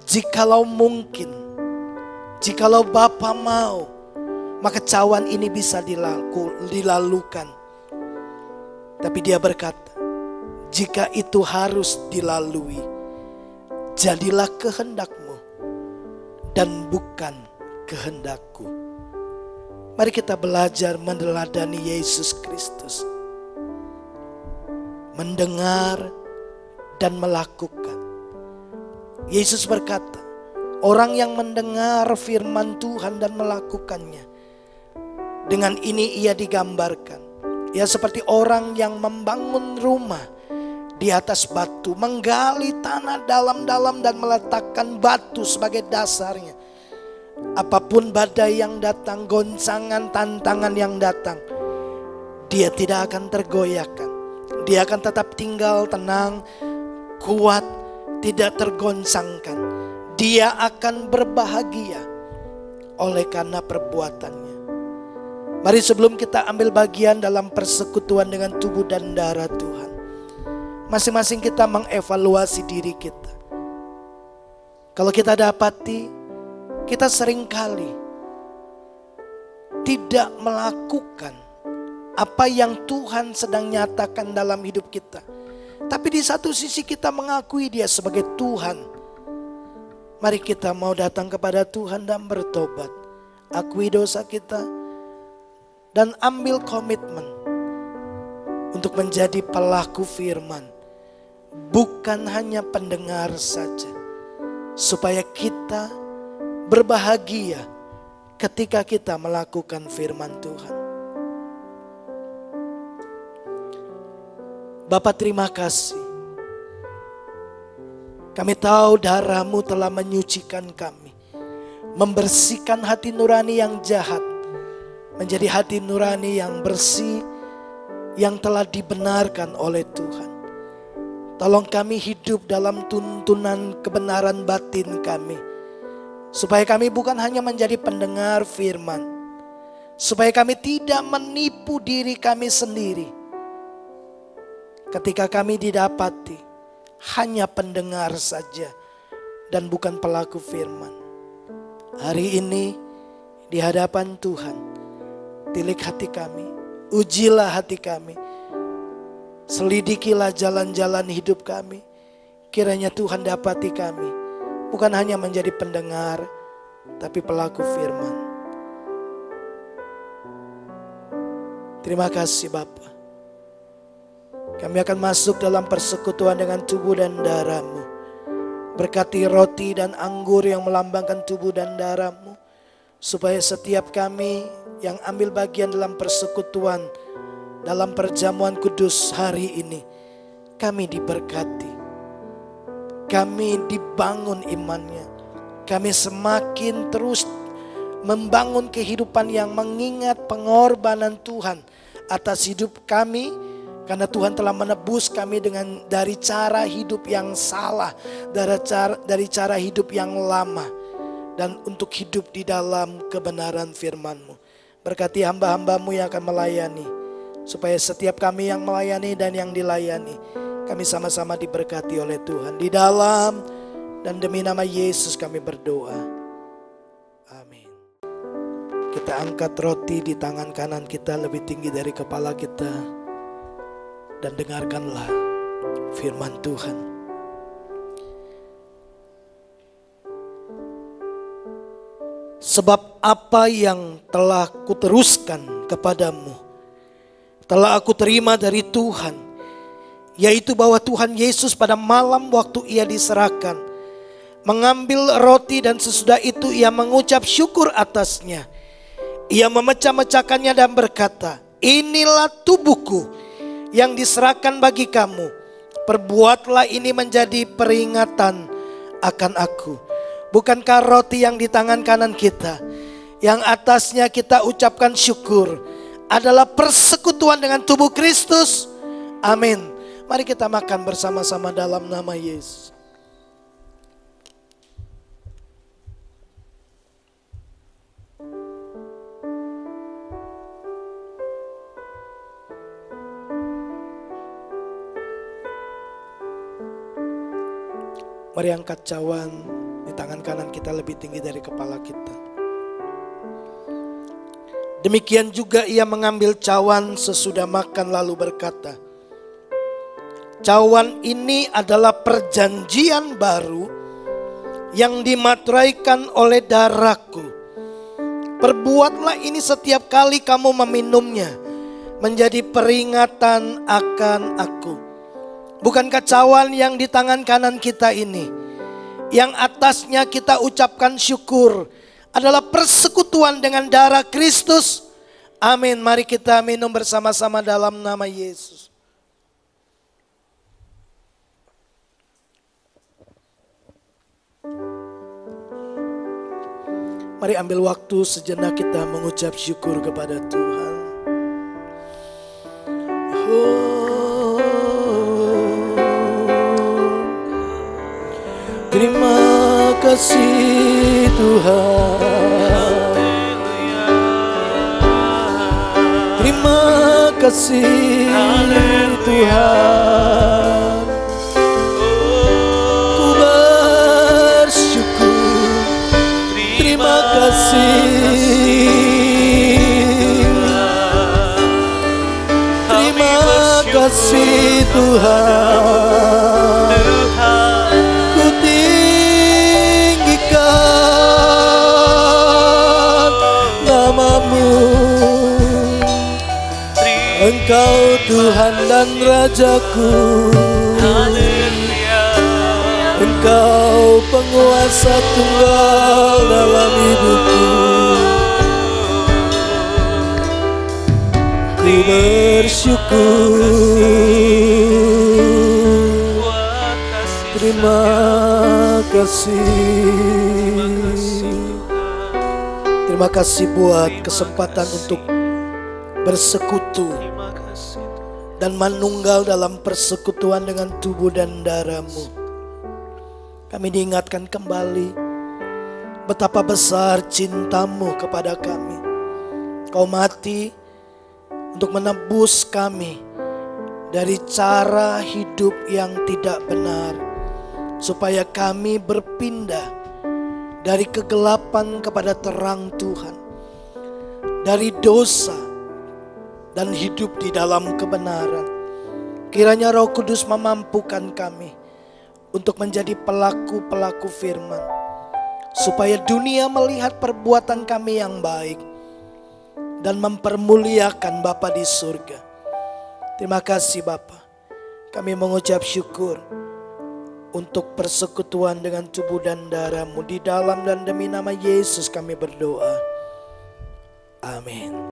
jikalau mungkin, jikalau Bapa mau, maka cawan ini bisa dilalukan. Tapi Dia berkata, jika itu harus dilalui, jadilah kehendak-Mu dan bukan kehendak-Ku. Mari kita belajar meneladani Yesus Kristus. Mendengar dan melakukan. Yesus berkata, orang yang mendengar firman Tuhan dan melakukannya, dengan ini ia digambarkan. Ia seperti orang yang membangun rumah di atas batu, menggali tanah dalam-dalam dan meletakkan batu sebagai dasarnya. Apapun badai yang datang, goncangan, tantangan yang datang, dia tidak akan tergoyahkan. Dia akan tetap tinggal tenang, kuat, tidak tergoncangkan. Dia akan berbahagia oleh karena perbuatannya. Mari sebelum kita ambil bagian dalam persekutuan dengan tubuh dan darah Tuhan, masing-masing kita mengevaluasi diri kita. Kalau kita dapati, kita seringkali tidak melakukan apa yang Tuhan sedang nyatakan dalam hidup kita. Tapi di satu sisi kita mengakui Dia sebagai Tuhan. Mari kita mau datang kepada Tuhan dan bertobat. Akui dosa kita dan ambil komitmen untuk menjadi pelaku firman. Bukan hanya pendengar saja. Supaya kita berbahagia ketika kita melakukan firman Tuhan. Bapa, terima kasih. Kami tahu darah-Mu telah menyucikan kami, membersihkan hati nurani yang jahat menjadi hati nurani yang bersih, yang telah dibenarkan oleh Tuhan. Tolong kami hidup dalam tuntunan kebenaran batin kami, supaya kami bukan hanya menjadi pendengar firman, supaya kami tidak menipu diri kami sendiri ketika kami didapati hanya pendengar saja dan bukan pelaku firman. Hari ini di hadapan Tuhan, tilik hati kami, ujilah hati kami, selidikilah jalan-jalan hidup kami. Kiranya Tuhan dapati kami bukan hanya menjadi pendengar, tapi pelaku firman. Terima kasih Bapa. Kami akan masuk dalam persekutuan dengan tubuh dan darah-Mu. Berkati roti dan anggur yang melambangkan tubuh dan darah-Mu, supaya setiap kami yang ambil bagian dalam persekutuan, dalam perjamuan kudus hari ini, kami diberkati, kami dibangun imannya, kami semakin terus membangun kehidupan yang mengingat pengorbanan Tuhan atas hidup kami. Karena Tuhan telah menebus kami dari cara hidup yang salah, dari cara hidup yang lama, dan untuk hidup di dalam kebenaran firman-Mu. Berkati hamba-hamba-Mu yang akan melayani, supaya setiap kami yang melayani dan yang dilayani, kami sama-sama diberkati oleh Tuhan. Di dalam dan demi nama Yesus kami berdoa. Amin. Kita angkat roti di tangan kanan kita lebih tinggi dari kepala kita. Dan dengarkanlah firman Tuhan. Sebab apa yang telah kuteruskan kepadamu, telah aku terima dari Tuhan, yaitu bahwa Tuhan Yesus pada malam waktu Ia diserahkan, mengambil roti dan sesudah itu Ia mengucap syukur atasnya. Ia memecah-mecahkannya dan berkata, inilah tubuhku yang diserahkan bagi kamu. Perbuatlah ini menjadi peringatan akan aku. Bukankah roti yang di tangan kanan kita, yang atasnya kita ucapkan syukur, adalah persekutuan dengan tubuh Kristus? Amin. Mari kita makan bersama-sama dalam nama Yesus. Mari angkat cawan di tangan kanan kita lebih tinggi dari kepala kita. Demikian juga Ia mengambil cawan sesudah makan lalu berkata, cawan ini adalah perjanjian baru yang dimateraikan oleh darahku. Perbuatlah ini setiap kali kamu meminumnya, menjadi peringatan akan aku. Bukankah cawan yang di tangan kanan kita ini, yang atasnya kita ucapkan syukur, adalah persekutuan dengan darah Kristus? Amin. Mari kita minum bersama-sama dalam nama Yesus. Mari ambil waktu sejenak kita mengucap syukur kepada Tuhan. Oh, terima kasih Tuhan. Terima kasih Tuhan. Ku bersyukur. Terima kasih. Terima kasih Tuhan. Ku tinggikan nama-Mu. Engkau Tuhan dan Rajaku. Engkau penguasa tunggal dalam hidupku. Ku bersyukur. Terima kasih. Terima kasih buat kesempatan untuk bersekutu dan manunggal dalam persekutuan dengan tubuh dan darah-Mu. Kami diingatkan kembali betapa besar cinta-Mu kepada kami. Kau mati untuk menebus kami dari cara hidup yang tidak benar, supaya kami berpindah dari kegelapan kepada terang Tuhan, dari dosa dan hidup di dalam kebenaran. Kiranya Roh Kudus memampukan kami untuk menjadi pelaku-pelaku firman, supaya dunia melihat perbuatan kami yang baik dan mempermuliakan Bapa di surga. Terima kasih Bapa. Kami mengucap syukur untuk persekutuan dengan tubuh dan darah-Mu. Di dalam dan demi nama Yesus kami berdoa. Amin.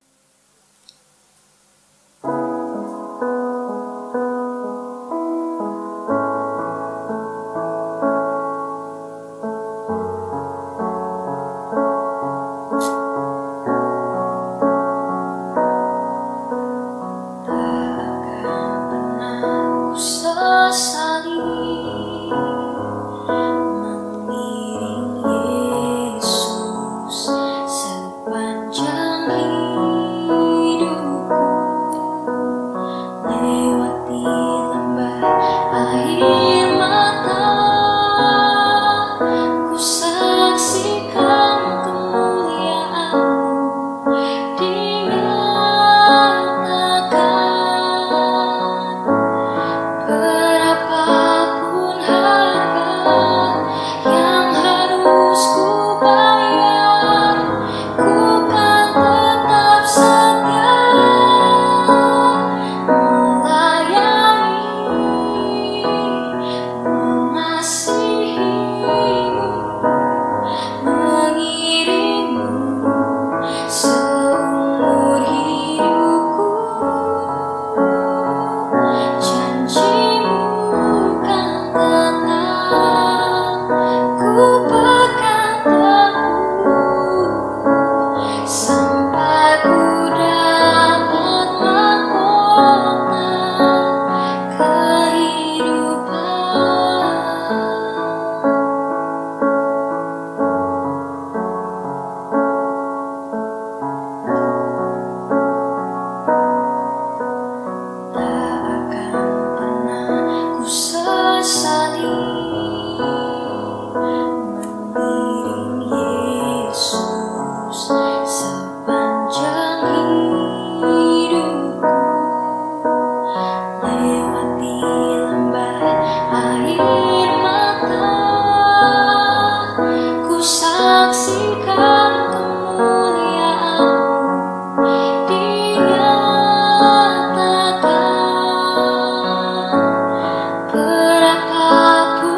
Berapapun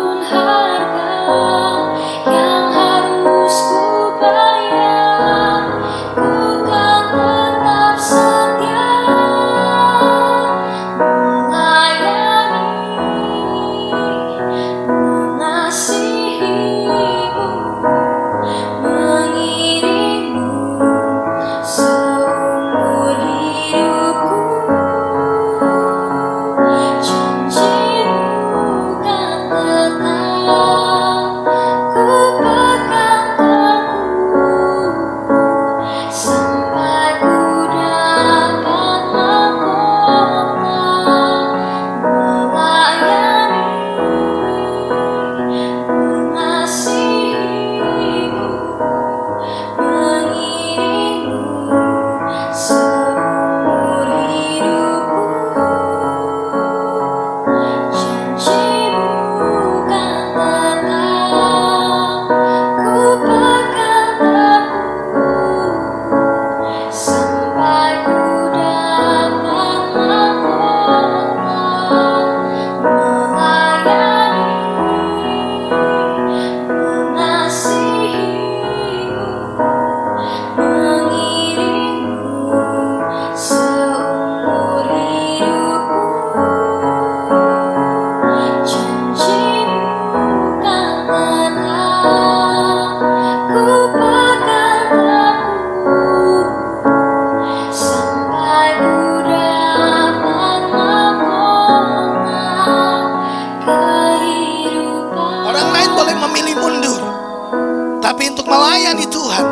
Melayani Tuhan,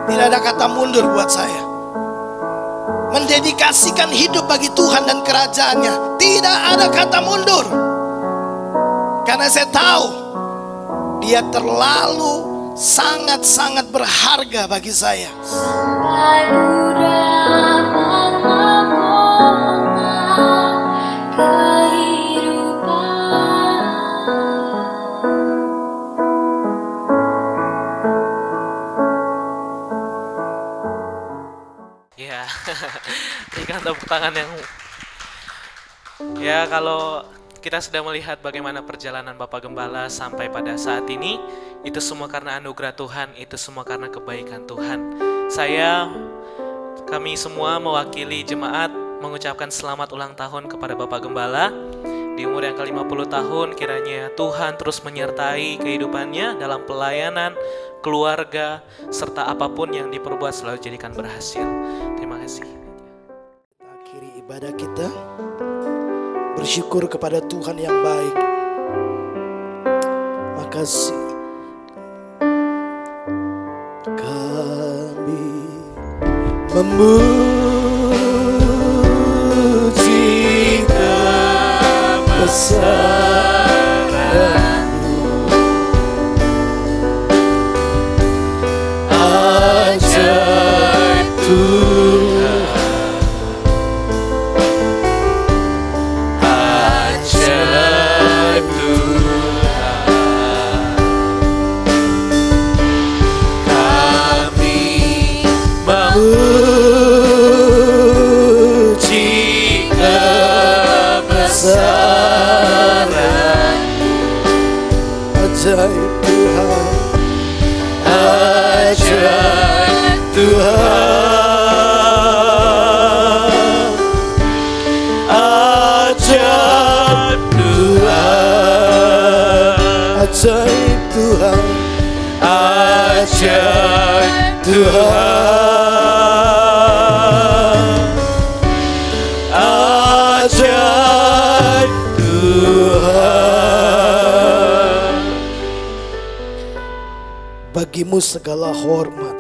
tidak ada kata mundur buat saya. Mendedikasikan hidup bagi Tuhan dan kerajaannya, tidak ada kata mundur. Karena saya tahu Dia terlalu sangat-sangat berharga bagi saya. Sampai berakhir kehidupan. Ya, berikan tepuk tangan yang... Ya, kalau kita sudah melihat bagaimana perjalanan Bapak Gembala sampai pada saat ini, itu semua karena anugerah Tuhan, itu semua karena kebaikan Tuhan. Kami semua mewakili jemaat mengucapkan selamat ulang tahun kepada Bapak Gembala. Di umur yang ke-50 tahun, kiranya Tuhan terus menyertai kehidupannya dalam pelayanan, keluarga, serta apapun yang diperbuat selalu jadikan berhasil. Terima kasih. Akhiri ibadah kita, bersyukur kepada Tuhan yang baik. Makasih. Kami memuji kebesaran-Mu, ajaib Tuhan, ajaib Tuhan. Kami memuji kebesaran-Mu, ajaib Tuhan, ajaib Tuhan, ajaib Tuhan, ajaib Tuhan, ajaib Tuhan, ajaib Tuhan. Bagimu segala hormat,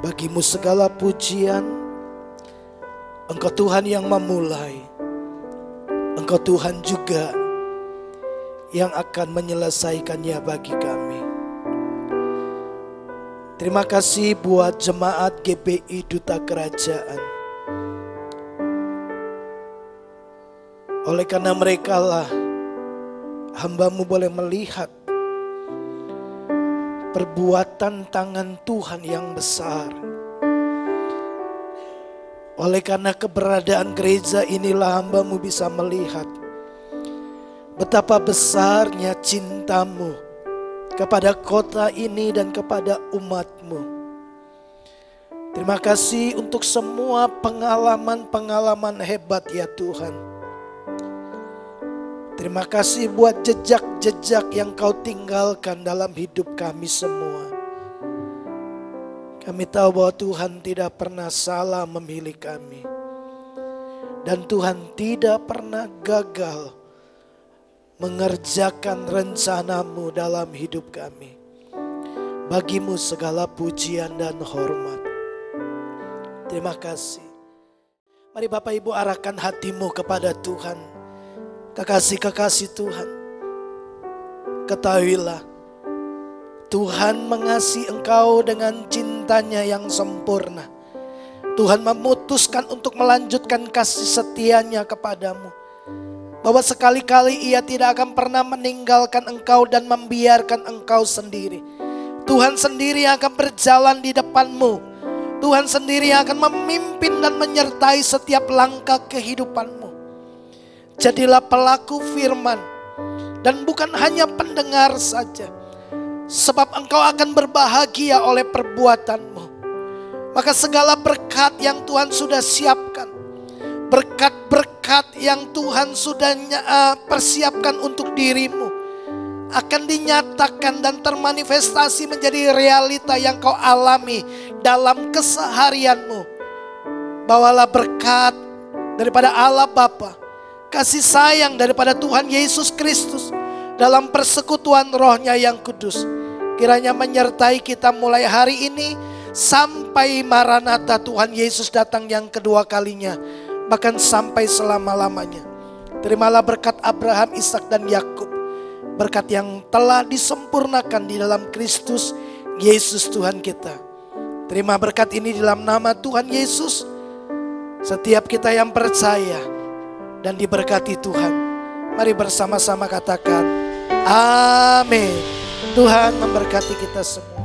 bagimu segala pujian. Engkau Tuhan yang memulai, Engkau Tuhan juga yang akan menyelesaikannya bagi kami. Terima kasih buat jemaat GBI Duta Kerajaan. Oleh karena mereka lah hamba-Mu boleh melihat perbuatan tangan Tuhan yang besar. Oleh karena keberadaan gereja inilah hamba-Mu bisa melihat betapa besarnya cinta-Mu kepada kota ini dan kepada umat-Mu. Terima kasih untuk semua pengalaman-pengalaman hebat ya Tuhan. Terima kasih buat jejak-jejak yang Kau tinggalkan dalam hidup kami semua. Kami tahu bahwa Tuhan tidak pernah salah memilih kami. Dan Tuhan tidak pernah gagal mengerjakan rencana-Mu dalam hidup kami. Bagimu segala pujian dan hormat. Terima kasih. Mari Bapak Ibu arahkan hatimu kepada Tuhan. Kekasih-kekasih Tuhan, ketahuilah Tuhan mengasihi engkau dengan cintanya yang sempurna. Tuhan memutuskan untuk melanjutkan kasih setianya kepadamu. Bahwa sekali-kali Ia tidak akan pernah meninggalkan engkau dan membiarkan engkau sendiri. Tuhan sendiri akan berjalan di depanmu. Tuhan sendiri akan memimpin dan menyertai setiap langkah kehidupanmu. Jadilah pelaku firman dan bukan hanya pendengar saja. Sebab engkau akan berbahagia oleh perbuatanmu. Maka segala berkat yang Tuhan sudah siapkan, berkat-berkat yang Tuhan sudah persiapkan untuk dirimu, akan dinyatakan dan termanifestasi menjadi realita yang kau alami dalam keseharianmu. Bawalah berkat daripada Allah Bapa, kasih sayang daripada Tuhan Yesus Kristus, dalam persekutuan Roh-Nya yang kudus, kiranya menyertai kita mulai hari ini sampai Maranatha Tuhan Yesus datang yang kedua kalinya, bahkan sampai selama-lamanya. Terimalah berkat Abraham, Ishak dan Yakub, berkat yang telah disempurnakan di dalam Kristus Yesus Tuhan kita. Terima berkat ini di dalam nama Tuhan Yesus. Setiap kita yang percaya dan diberkati Tuhan, mari bersama-sama katakan amin. Tuhan memberkati kita semua.